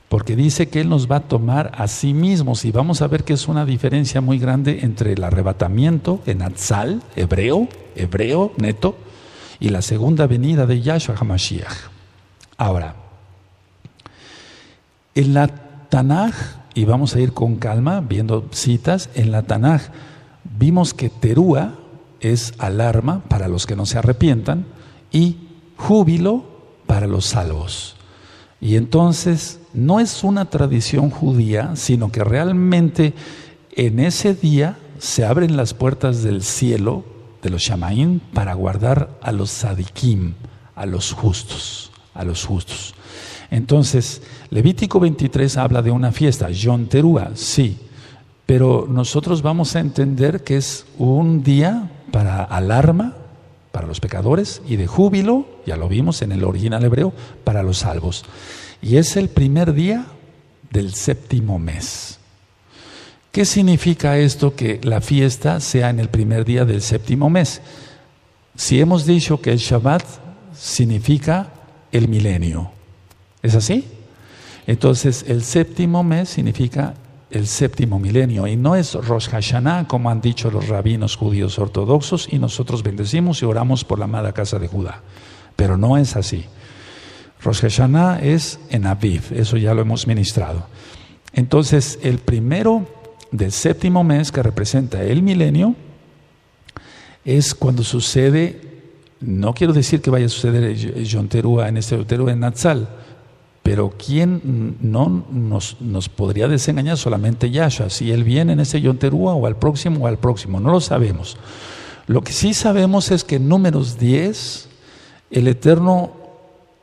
porque dice que Él nos va a tomar a sí mismos. Y vamos a ver que es una diferencia muy grande entre el arrebatamiento en Atzal, hebreo neto, y la segunda venida de Yahshua HaMashiach. Ahora, en la Tanaj, y vamos a ir con calma viendo citas, en la Tanaj vimos que Terúa es alarma para los que no se arrepientan y júbilo para los salvos. Y entonces no es una tradición judía, sino que realmente en ese día se abren las puertas del cielo de los Shamaín para guardar a los Sadikim, a los justos. Entonces, Levítico 23 habla de una fiesta, Yom Terúa, sí, pero nosotros vamos a entender que es un día para alarma para los pecadores y de júbilo, ya lo vimos en el original hebreo, para los salvos. Y es el primer día del séptimo mes. ¿Qué significa esto, que la fiesta sea en el primer día del séptimo mes? Si hemos dicho que el Shabbat significa el milenio, ¿es así? Entonces el séptimo mes significa el séptimo milenio, y no es Rosh Hashanah como han dicho los rabinos judíos ortodoxos, y nosotros bendecimos y oramos por la amada casa de Judá, pero no es así. Rosh Hashanah es en Aviv, eso ya lo hemos ministrado. Entonces el primero del séptimo mes, que representa el milenio, es cuando sucede. No quiero decir que vaya a suceder Yom Terúa en este Terúa en Natsal, pero ¿quién no nos podría desengañar? Solamente Yahshua, si Él viene en ese Yom Terúa o al próximo, no lo sabemos. Lo que sí sabemos es que en Números 10, el Eterno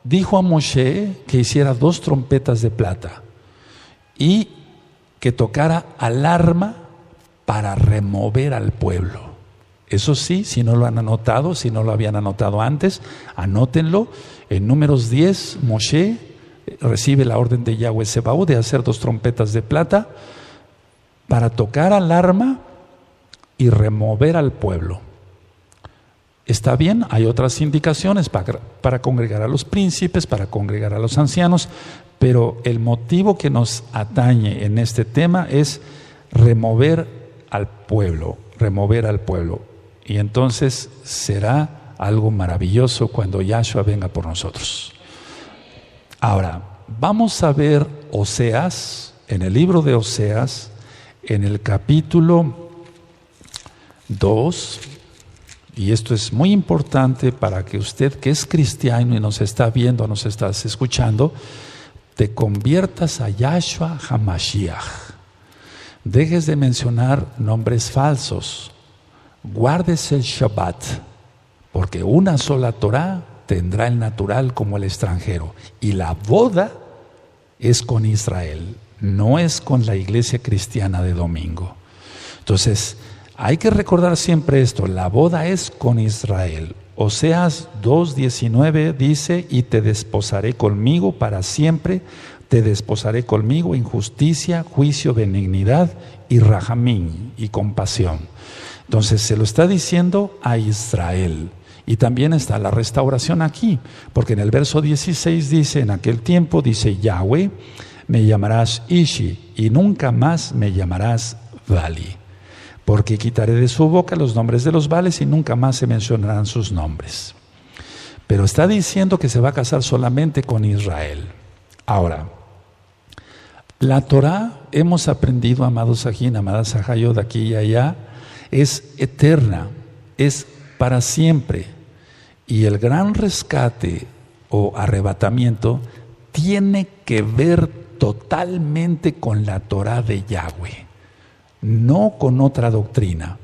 dijo a Moshe que hiciera 2 trompetas de plata y que tocara alarma para remover al pueblo. Eso sí, si no lo han anotado, si no lo habían anotado antes, anótenlo. En Números 10, Moshe recibe la orden de Yahweh Sebaot de hacer 2 trompetas de plata para tocar alarma y remover al pueblo. Está bien, hay otras indicaciones para congregar a los príncipes, para congregar a los ancianos, pero el motivo que nos atañe en este tema es remover al pueblo. Y entonces será algo maravilloso cuando Yahshua venga por nosotros. Ahora, vamos a ver Oseas, en el libro de Oseas, en el capítulo 2, y esto es muy importante para que usted que es cristiano y nos está viendo, nos estás escuchando, te conviertas a Yahshua HaMashiach. Dejes de mencionar nombres falsos. Guardes el Shabbat, porque una sola Torah tendrá el natural como el extranjero. Y la boda es con Israel, no es con la iglesia cristiana de domingo. Entonces, hay que recordar siempre esto, la boda es con Israel. Oseas 2:19 dice, y te desposaré conmigo para siempre, te desposaré conmigo en justicia, juicio, benignidad y rajamín, y compasión. Entonces se lo está diciendo a Israel. Y también está la restauración aquí, porque en el verso 16 dice, en aquel tiempo dice Yahweh, me llamarás Ishi y nunca más me llamarás Vali, porque quitaré de su boca los nombres de los Vales y nunca más se mencionarán sus nombres. Pero está diciendo que se va a casar solamente con Israel. Ahora, la Torah, hemos aprendido, amados Sajín, amadas Sajayot, aquí y allá, es eterna, es para siempre. Y el gran rescate o arrebatamiento tiene que ver totalmente con la Torah de Yahweh, no con otra doctrina.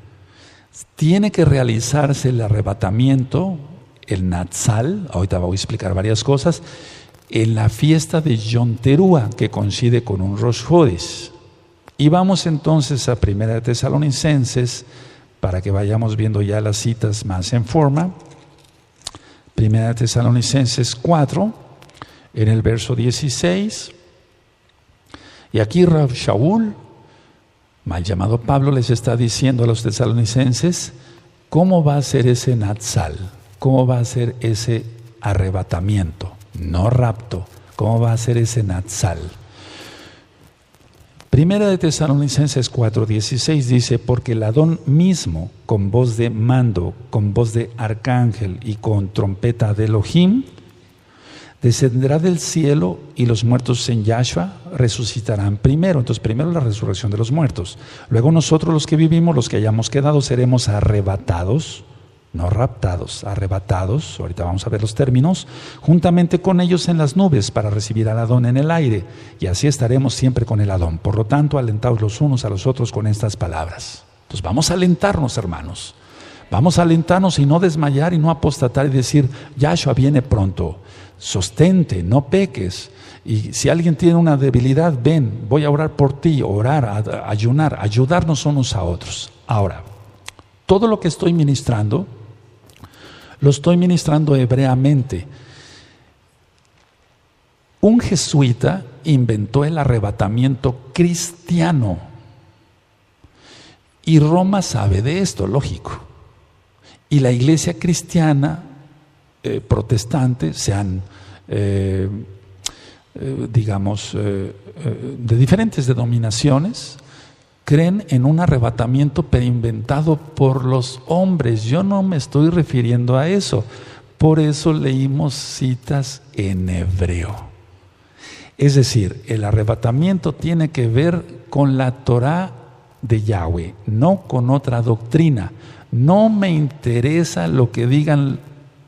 Tiene que realizarse el arrebatamiento, el Natsal, ahorita voy a explicar varias cosas, en la fiesta de Yom Teruah, que coincide con un Rosh Chodesh. Y vamos entonces a 1 Tesalonicenses, para que vayamos viendo ya las citas más en forma. 1 Tesalonicenses 4, en el verso 16. Y aquí Rav Shaul, mal llamado Pablo, les está diciendo a los tesalonicenses cómo va a ser ese Natsal, cómo va a ser ese arrebatamiento, no rapto, cómo va a ser ese Natsal. Primera de Tesalonicenses 4:16 dice, porque el Adón mismo, con voz de mando, con voz de arcángel y con trompeta de Elohim, descenderá del cielo y los muertos en Yahshua resucitarán primero. Entonces, primero la resurrección de los muertos. Luego nosotros los que vivimos, los que hayamos quedado, seremos arrebatados, no raptados, arrebatados, ahorita vamos a ver los términos, juntamente con ellos en las nubes para recibir al Adón en el aire, y así estaremos siempre con el Adón. Por lo tanto, alentaos los unos a los otros con estas palabras. Entonces vamos a alentarnos, hermanos, vamos a alentarnos y no desmayar y no apostatar y decir, Yahshua viene pronto, sostente, no peques. Y si alguien tiene una debilidad, ven, voy a orar por ti, orar, ayunar, ayudarnos unos a otros. Ahora, todo lo que estoy ministrando, lo estoy ministrando hebreamente. Un jesuita inventó el arrebatamiento cristiano. Y Roma sabe de esto, lógico. Y la iglesia cristiana, protestante, sean, de diferentes denominaciones, creen en un arrebatamiento pero inventado por los hombres. Yo no me estoy refiriendo a eso. Por eso leímos citas en hebreo. Es decir, el arrebatamiento tiene que ver con la Torah de Yahweh, no con otra doctrina. No me interesa lo que digan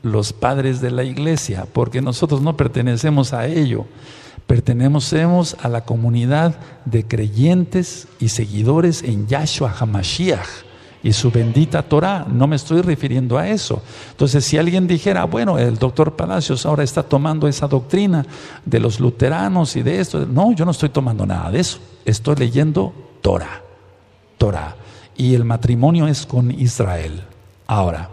los padres de la iglesia, porque nosotros no pertenecemos a ello. Pertenecemos a la comunidad de creyentes y seguidores en Yahshua HaMashiach y su bendita Torah. No me estoy refiriendo a eso. Entonces, si alguien dijera, bueno, el doctor Palacios ahora está tomando esa doctrina de los luteranos y de esto. No, yo no estoy tomando nada de eso. Estoy leyendo Torah. Y el matrimonio es con Israel. Ahora,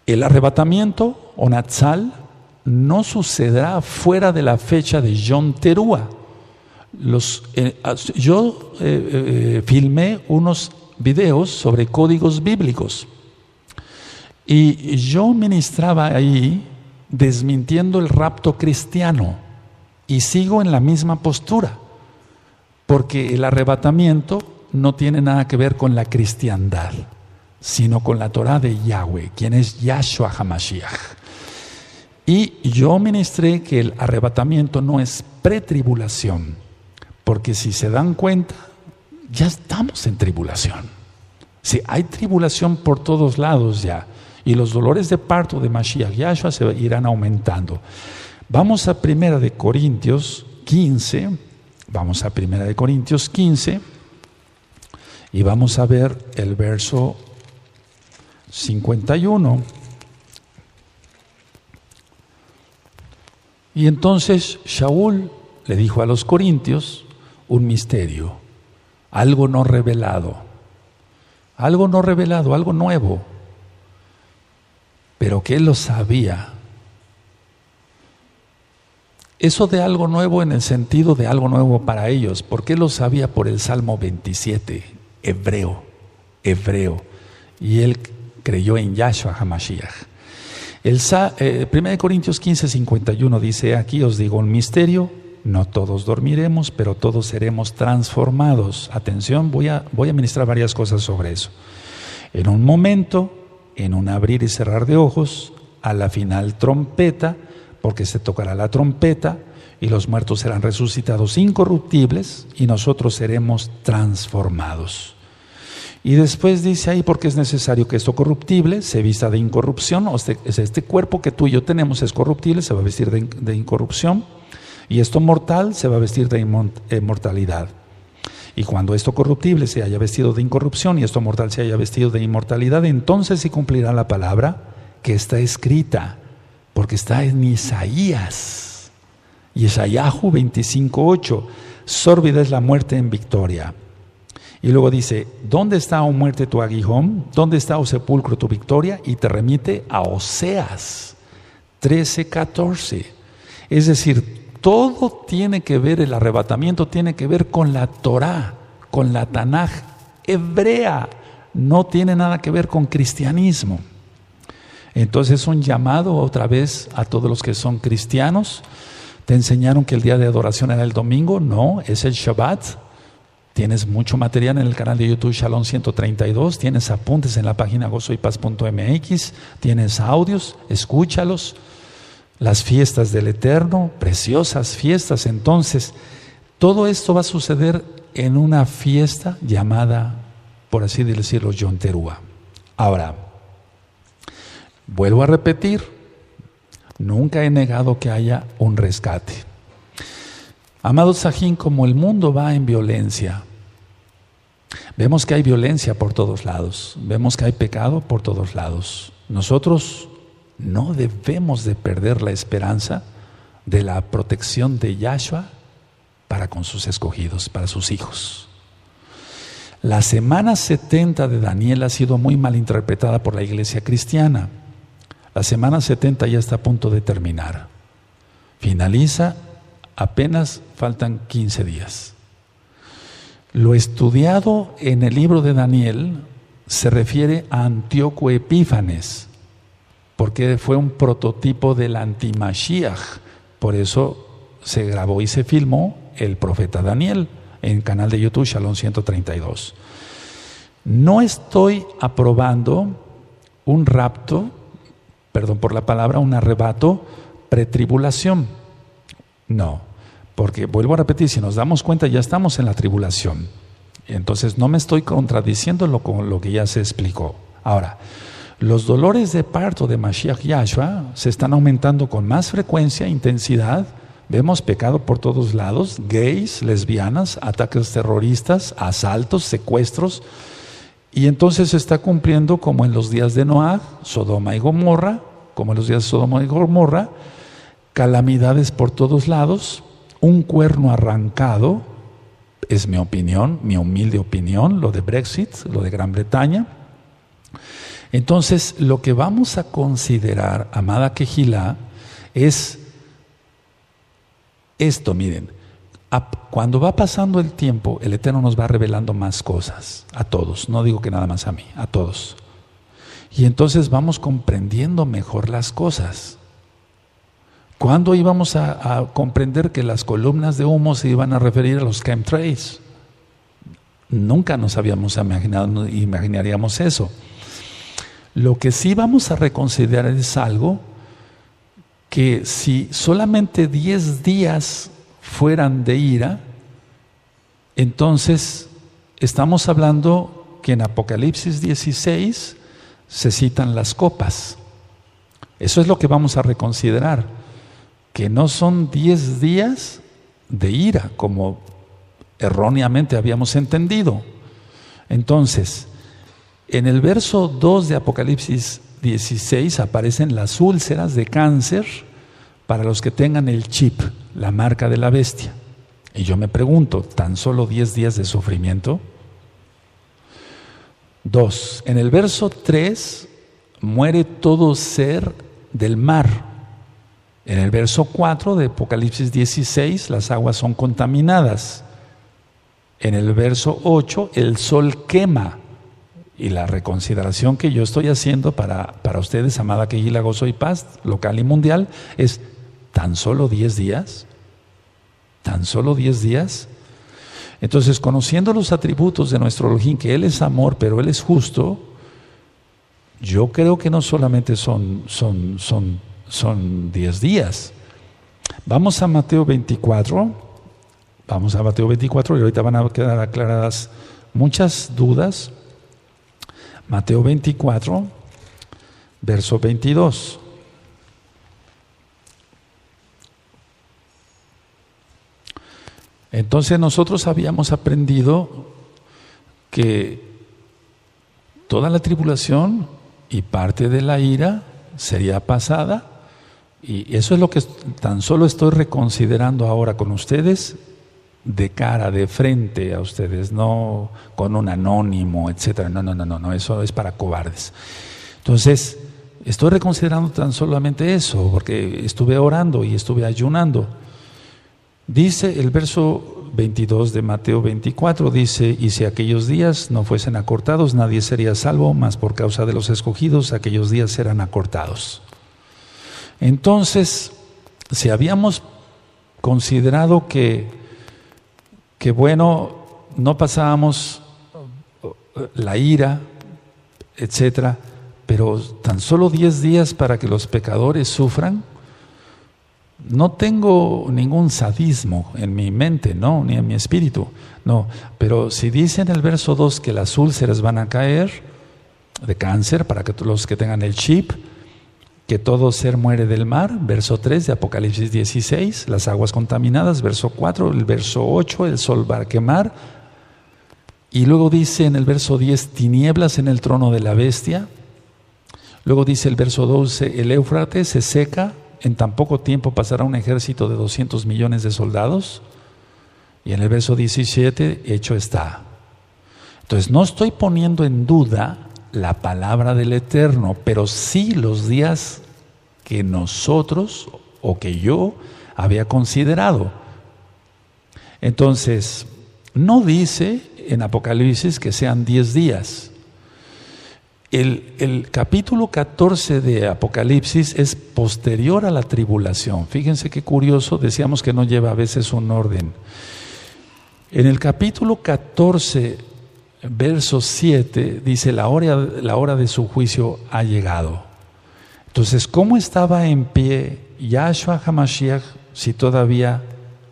el arrebatamiento o Natsal no sucederá fuera de la fecha de Yom Teruah. Yo filmé unos videos sobre códigos bíblicos y yo ministraba ahí desmintiendo el rapto cristiano y sigo en la misma postura, porque el arrebatamiento no tiene nada que ver con la cristiandad, sino con la Torah de Yahweh, quien es Yahshua HaMashiach. Y yo ministré que el arrebatamiento no es pretribulación, porque si se dan cuenta, ya estamos en tribulación. Sí, hay tribulación por todos lados ya. Y los dolores de parto de Mashiach Yahshua se irán aumentando. Vamos a 1 Corintios 15. Vamos a 1 Corintios 15. Y vamos a ver el verso 51. Y entonces Shaul le dijo a los corintios un misterio, algo no revelado, algo nuevo, pero que él lo sabía. Eso de algo nuevo en el sentido de algo nuevo para ellos, porque él lo sabía por el Salmo 27, hebreo, y él creyó en Yahshua HaMashiach. 1 Corintios 15, 51 dice, aquí os digo un misterio, no todos dormiremos, pero todos seremos transformados. Atención, voy a ministrar varias cosas sobre eso. En un momento, en un abrir y cerrar de ojos, a la final trompeta, porque se tocará la trompeta, y los muertos serán resucitados incorruptibles, y nosotros seremos transformados. Y después dice ahí, porque es necesario que esto corruptible se vista de incorrupción, este cuerpo que tú y yo tenemos es corruptible, se va a vestir de incorrupción, y esto mortal se va a vestir de inmortalidad. Y cuando esto corruptible se haya vestido de incorrupción y esto mortal se haya vestido de inmortalidad, entonces se cumplirá la palabra que está escrita, porque está en Isaías. Yeshayahu 25:8, sórbida es la muerte en victoria. Y luego dice, ¿dónde está, oh muerte, tu aguijón? ¿Dónde está, oh sepulcro, tu victoria? Y te remite a Oseas 13:14. Es decir, todo tiene que ver, el arrebatamiento tiene que ver con la Torá, con la Tanaj hebrea. No tiene nada que ver con cristianismo. Entonces es un llamado otra vez a todos los que son cristianos. ¿Te enseñaron que el día de adoración era el domingo? No, es el Shabbat. Tienes mucho material en el canal de YouTube Shalom 132, tienes apuntes en la página gozoypaz.mx, tienes audios, escúchalos. Las fiestas del Eterno, preciosas fiestas. Entonces, todo esto va a suceder en una fiesta llamada, por así decirlo, Yom Teruah. Ahora, vuelvo a repetir, nunca he negado que haya un rescate. Amados Sajín, como el mundo va en violencia, vemos que hay violencia por todos lados, vemos que hay pecado por todos lados. Nosotros no debemos de perder la esperanza de la protección de Yahshua para con sus escogidos, para sus hijos. La semana 70 de Daniel ha sido muy mal interpretada por la iglesia cristiana. La semana 70 ya está a punto de terminar. Finaliza. Apenas faltan 15 días. Lo estudiado en el libro de Daniel se refiere a Antíoco Epífanes, porque fue un prototipo del anti-Mashiach. Por eso se grabó y se filmó el profeta Daniel en el canal de YouTube Shalom 132. No estoy aprobando un rapto, perdón por la palabra, un arrebato pretribulación. No. Porque, vuelvo a repetir, si nos damos cuenta ya estamos en la tribulación. Entonces no me estoy contradiciendo con lo que ya se explicó. Ahora, los dolores de parto de Mashiach Yahshua se están aumentando con más frecuencia e intensidad. Vemos pecado por todos lados, gays, lesbianas, ataques terroristas, asaltos, secuestros. Y entonces se está cumpliendo como en los días de Noah, Sodoma y Gomorra, como en los días de Sodoma y Gomorra, calamidades por todos lados. Un cuerno arrancado, es mi opinión, mi humilde opinión, lo de Brexit, lo de Gran Bretaña. Entonces, lo que vamos a considerar, amada Kehilá, es esto, miren, cuando va pasando el tiempo, el Eterno nos va revelando más cosas, a todos, no digo que nada más a mí, a todos. Y entonces vamos comprendiendo mejor las cosas. ¿Cuándo íbamos a comprender que las columnas de humo se iban a referir a los chemtrails? Nunca nos habíamos imaginado, imaginaríamos eso. Lo que sí vamos a reconsiderar es algo que si solamente 10 días fueran de ira, entonces estamos hablando que en Apocalipsis 16 se citan las copas. Eso es lo que vamos a reconsiderar, que no son 10 días de ira, como erróneamente habíamos entendido. Entonces, en el verso 2 de Apocalipsis 16 aparecen las úlceras de cáncer para los que tengan el chip, la marca de la bestia. Y yo me pregunto, ¿tan solo 10 días de sufrimiento? 2. En el verso 3, muere todo ser del mar. En el verso 4 de Apocalipsis 16, las aguas son contaminadas. En el verso 8, el sol quema. Y la reconsideración que yo estoy haciendo para ustedes, amada Keila, gozo y paz, local y mundial, es ¿tan solo 10 días? ¿Tan solo 10 días? Entonces, conociendo los atributos de nuestro Elohim, que Él es amor, pero Él es justo, yo creo que no solamente son 10 días. Vamos a Mateo 24. Vamos a Mateo 24 y ahorita van a quedar aclaradas muchas dudas. Mateo 24, verso 22. Entonces nosotros habíamos aprendido que toda la tribulación y parte de la ira sería pasada, y eso es lo que tan solo estoy reconsiderando ahora con ustedes, de cara, de frente a ustedes, no con un anónimo, etcétera. No, eso es para cobardes. Entonces, estoy reconsiderando tan solamente eso, porque estuve orando y estuve ayunando. Dice el verso 22 de Mateo 24, dice: y si aquellos días no fuesen acortados, nadie sería salvo, mas por causa de los escogidos, aquellos días serán acortados. Entonces, si habíamos considerado que bueno, no pasábamos la ira, etcétera, pero tan solo 10 días para que los pecadores sufran. No tengo ningún sadismo en mi mente, no, ni en mi espíritu, no. Pero si dice en el verso 2 que las úlceras van a caer de cáncer para que los que tengan el chip, que todo ser muere del mar, verso 3 de Apocalipsis 16, las aguas contaminadas, verso 4, el verso 8, el sol va a quemar, y luego dice en el verso 10, tinieblas en el trono de la bestia. Luego dice el verso 12, el Éufrates se seca, en tan poco tiempo pasará un ejército de 200 millones de soldados. Y en el verso 17, hecho está. Entonces no estoy poniendo en duda la palabra del Eterno, pero sí los días que nosotros o que yo había considerado. Entonces, no dice en Apocalipsis que sean 10 días. El capítulo 14 de Apocalipsis es posterior a la tribulación. Fíjense qué curioso, decíamos que no lleva a veces un orden. En el capítulo 14, verso 7, dice: la hora de su juicio ha llegado. Entonces, ¿cómo estaba en pie Yahshua HaMashiach si todavía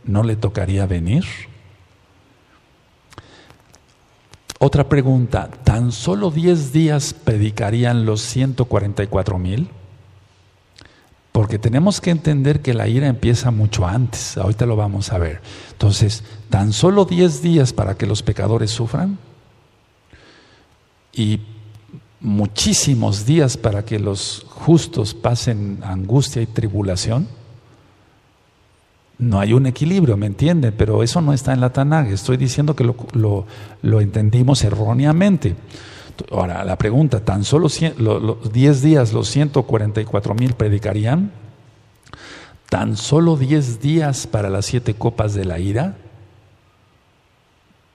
no le tocaría venir? Otra pregunta, ¿tan solo 10 días predicarían los 144,000? Porque tenemos que entender que la ira empieza mucho antes, ahorita lo vamos a ver. Entonces, ¿tan solo 10 días para que los pecadores sufran? Y muchísimos días para que los justos pasen angustia y tribulación. No hay un equilibrio, ¿me entienden? Pero eso no está en la Tanaj. Estoy diciendo que lo entendimos erróneamente. Ahora, la pregunta, ¿tan solo 10 días los 144,000 predicarían? ¿Tan solo 10 días para las 7 copas de la ira?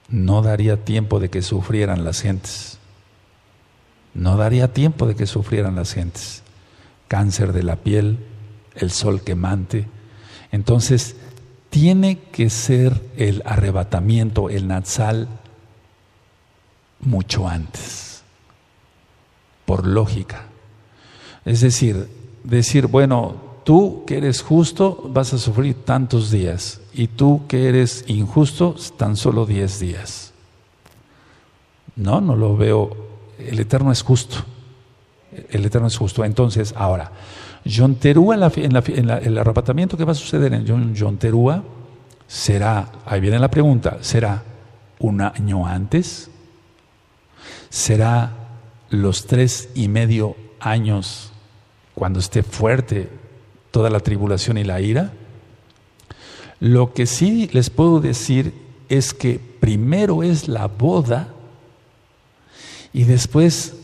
No daría tiempo de que sufrieran las gentes. No daría tiempo de que sufrieran las gentes. Cáncer de la piel, el sol quemante. Entonces, tiene que ser el arrebatamiento, el Natsal, mucho antes, por lógica. Es decir, bueno, tú que eres justo vas a sufrir tantos días, y tú que eres injusto, tan solo 10 días. No lo veo. El Eterno es justo. El Eterno es justo. Entonces, ahora, Yom Teruah, el arrebatamiento que va a suceder en Yom Teruah será, ahí viene la pregunta, ¿será un año antes? ¿Será los 3.5 años cuando esté fuerte toda la tribulación y la ira? Lo que sí les puedo decir es que primero es la boda y después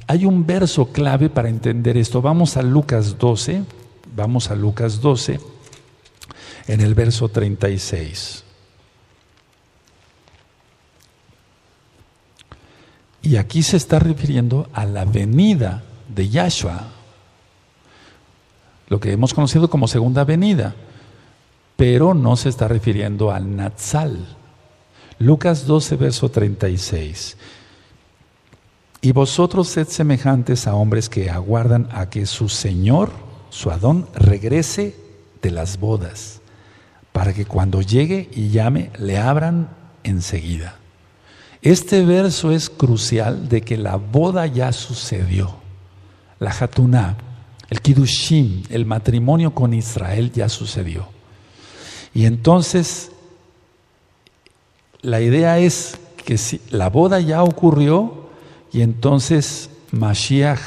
hay un verso clave para entender esto. Vamos a Lucas 12, en el verso 36. Y aquí se está refiriendo a la venida de Yahshua, lo que hemos conocido como segunda venida, pero no se está refiriendo al Natsal. Lucas 12, verso 36. Y vosotros sed semejantes a hombres que aguardan a que su Señor, su Adón, regrese de las bodas, para que cuando llegue y llame, le abran enseguida. Este verso es crucial de que la boda ya sucedió. La Hatuná, el Kiddushim, el matrimonio con Israel ya sucedió. Y entonces, la idea es que si la boda ya ocurrió, y entonces Mashiach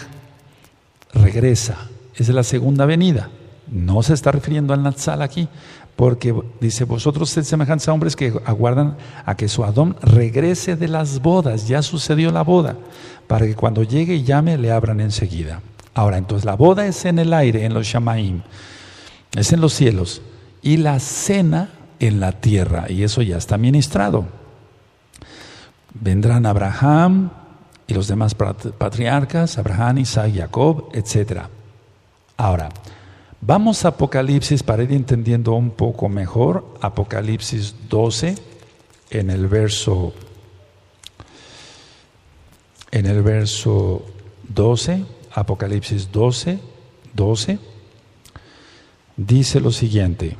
regresa. Esa es la segunda venida. No se está refiriendo al Natsal aquí, porque dice, vosotros sed semejantes a hombres que aguardan a que su Adón regrese de las bodas. Ya sucedió la boda, para que cuando llegue y llame, le abran enseguida. Ahora, entonces la boda es en el aire, en los Shamaim, es en los cielos, y la cena en la tierra, y eso ya está ministrado. Vendrán Abraham y los demás patriarcas, Abraham, Isaac, Jacob, etc. Ahora, vamos a Apocalipsis para ir entendiendo un poco mejor. Apocalipsis 12, en el verso 12, Apocalipsis 12, dice lo siguiente: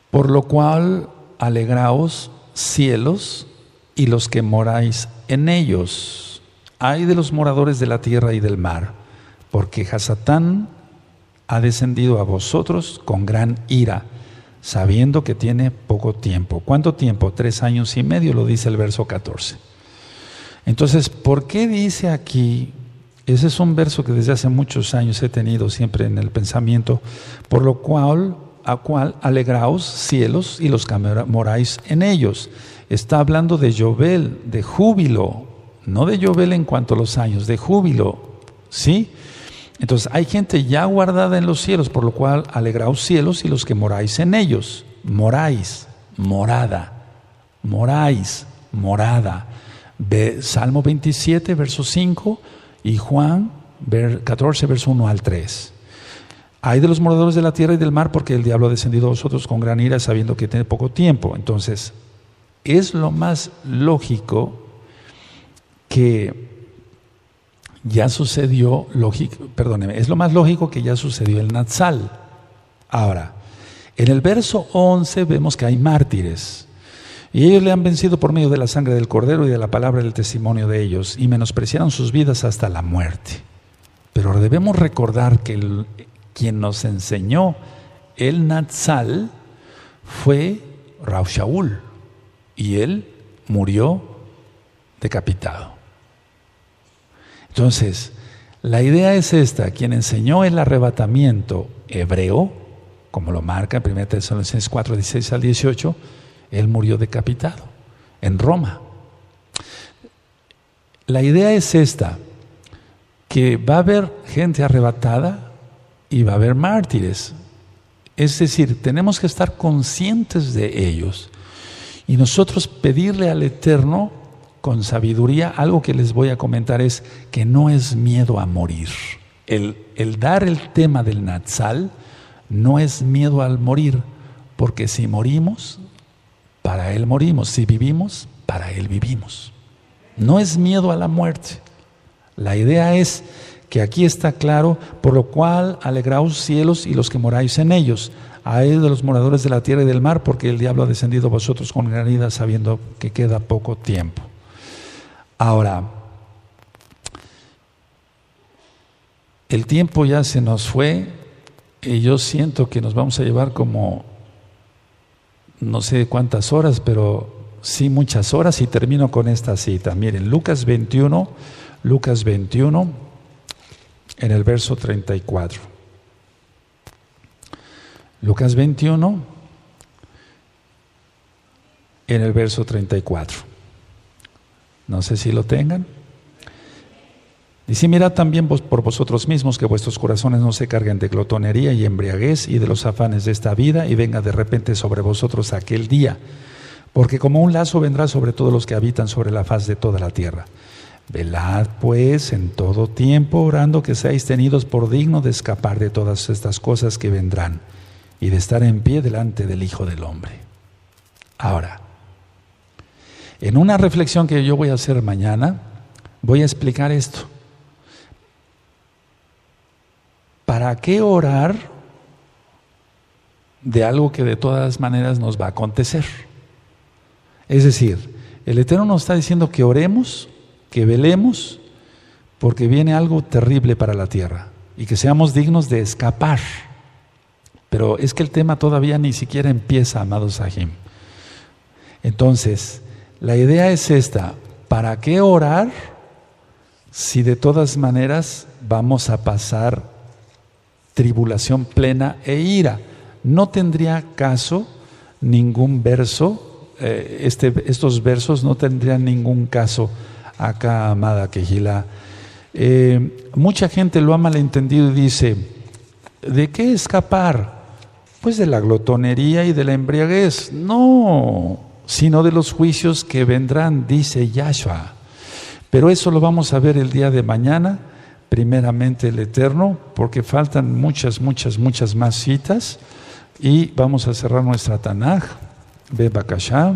por lo cual alegraos, cielos, y los que moráis en ellos. Ay de los moradores de la tierra y del mar, porque Hasatán ha descendido a vosotros con gran ira, sabiendo que tiene poco tiempo. ¿Cuánto tiempo? 3 años y medio, lo dice el verso 14. Entonces, ¿por qué dice aquí? Ese es un verso que desde hace muchos años he tenido siempre en el pensamiento. Por lo cual alegraos, cielos, y los que moráis en ellos. Está hablando de Yobel, de júbilo, no de Yobel en cuanto a los años, de júbilo, ¿sí? Entonces hay gente ya guardada en los cielos, por lo cual alegraos, cielos, y los que moráis en ellos. Moráis, morada, moráis, morada. Salmo 27, verso 5, y Juan 14, verso 1 al 3. Hay de los moradores de la tierra y del mar, porque el diablo ha descendido a vosotros con gran ira, sabiendo que tiene poco tiempo. Entonces, es lo más lógico que ya sucedió, es lo más lógico que ya sucedió el Natsal. Ahora, en el verso 11 vemos que hay mártires, y ellos le han vencido por medio de la sangre del Cordero y de la palabra del testimonio de ellos, y menospreciaron sus vidas hasta la muerte. Pero debemos recordar que quien nos enseñó el Natsal fue Rav Shaul, y él murió decapitado. Entonces, la idea es esta: quien enseñó el arrebatamiento hebreo, como lo marca en 1 Tesalonicenses 4, 16 al 18, él murió decapitado en Roma. La idea es esta, que va a haber gente arrebatada y va a haber mártires. Es decir, tenemos que estar conscientes de ellos y nosotros pedirle al Eterno con sabiduría. Algo que les voy a comentar es que no es miedo a morir. El dar el tema del Natsal no es miedo al morir, porque si morimos, para Él morimos. Si vivimos, para Él vivimos. No es miedo a la muerte. La idea es que aquí está claro: por lo cual alegraos, cielos, y los que moráis en ellos. Ay de los moradores de la tierra y del mar, porque el diablo ha descendido a vosotros con gran ira, sabiendo que queda poco tiempo. Ahora, el tiempo ya se nos fue y yo siento que nos vamos a llevar como no sé cuántas horas, pero sí muchas horas, y termino con esta cita. Miren, Lucas 21, en el verso 34. Lucas 21, en el verso 34. No sé si lo tengan. Dice: mirad también por vosotros mismos que vuestros corazones no se carguen de glotonería y embriaguez y de los afanes de esta vida, y venga de repente sobre vosotros aquel día, porque como un lazo vendrá sobre todos los que habitan sobre la faz de toda la tierra. Velad pues en todo tiempo, orando que seáis tenidos por digno de escapar de todas estas cosas que vendrán y de estar en pie delante del Hijo del Hombre. Ahora, en una reflexión que yo voy a hacer mañana, voy a explicar esto. ¿Para qué orar de algo que de todas maneras nos va a acontecer? Es decir, el Eterno nos está diciendo que oremos, que velemos, porque viene algo terrible para la tierra y que seamos dignos de escapar. Pero es que el tema todavía ni siquiera empieza, amados Sahim. Entonces, la idea es esta: ¿para qué orar si de todas maneras vamos a pasar tribulación plena e ira? No tendría caso ningún verso, estos versos no tendrían ningún caso acá, amada Kehilá. Mucha gente lo ha malentendido y dice: ¿de qué escapar? Pues de la glotonería y de la embriaguez. No, sino de los juicios que vendrán, dice Yahshua. Pero eso lo vamos a ver el día de mañana, primeramente el Eterno, porque faltan muchas más citas, y vamos a cerrar nuestra Tanaj. Be Bakashá.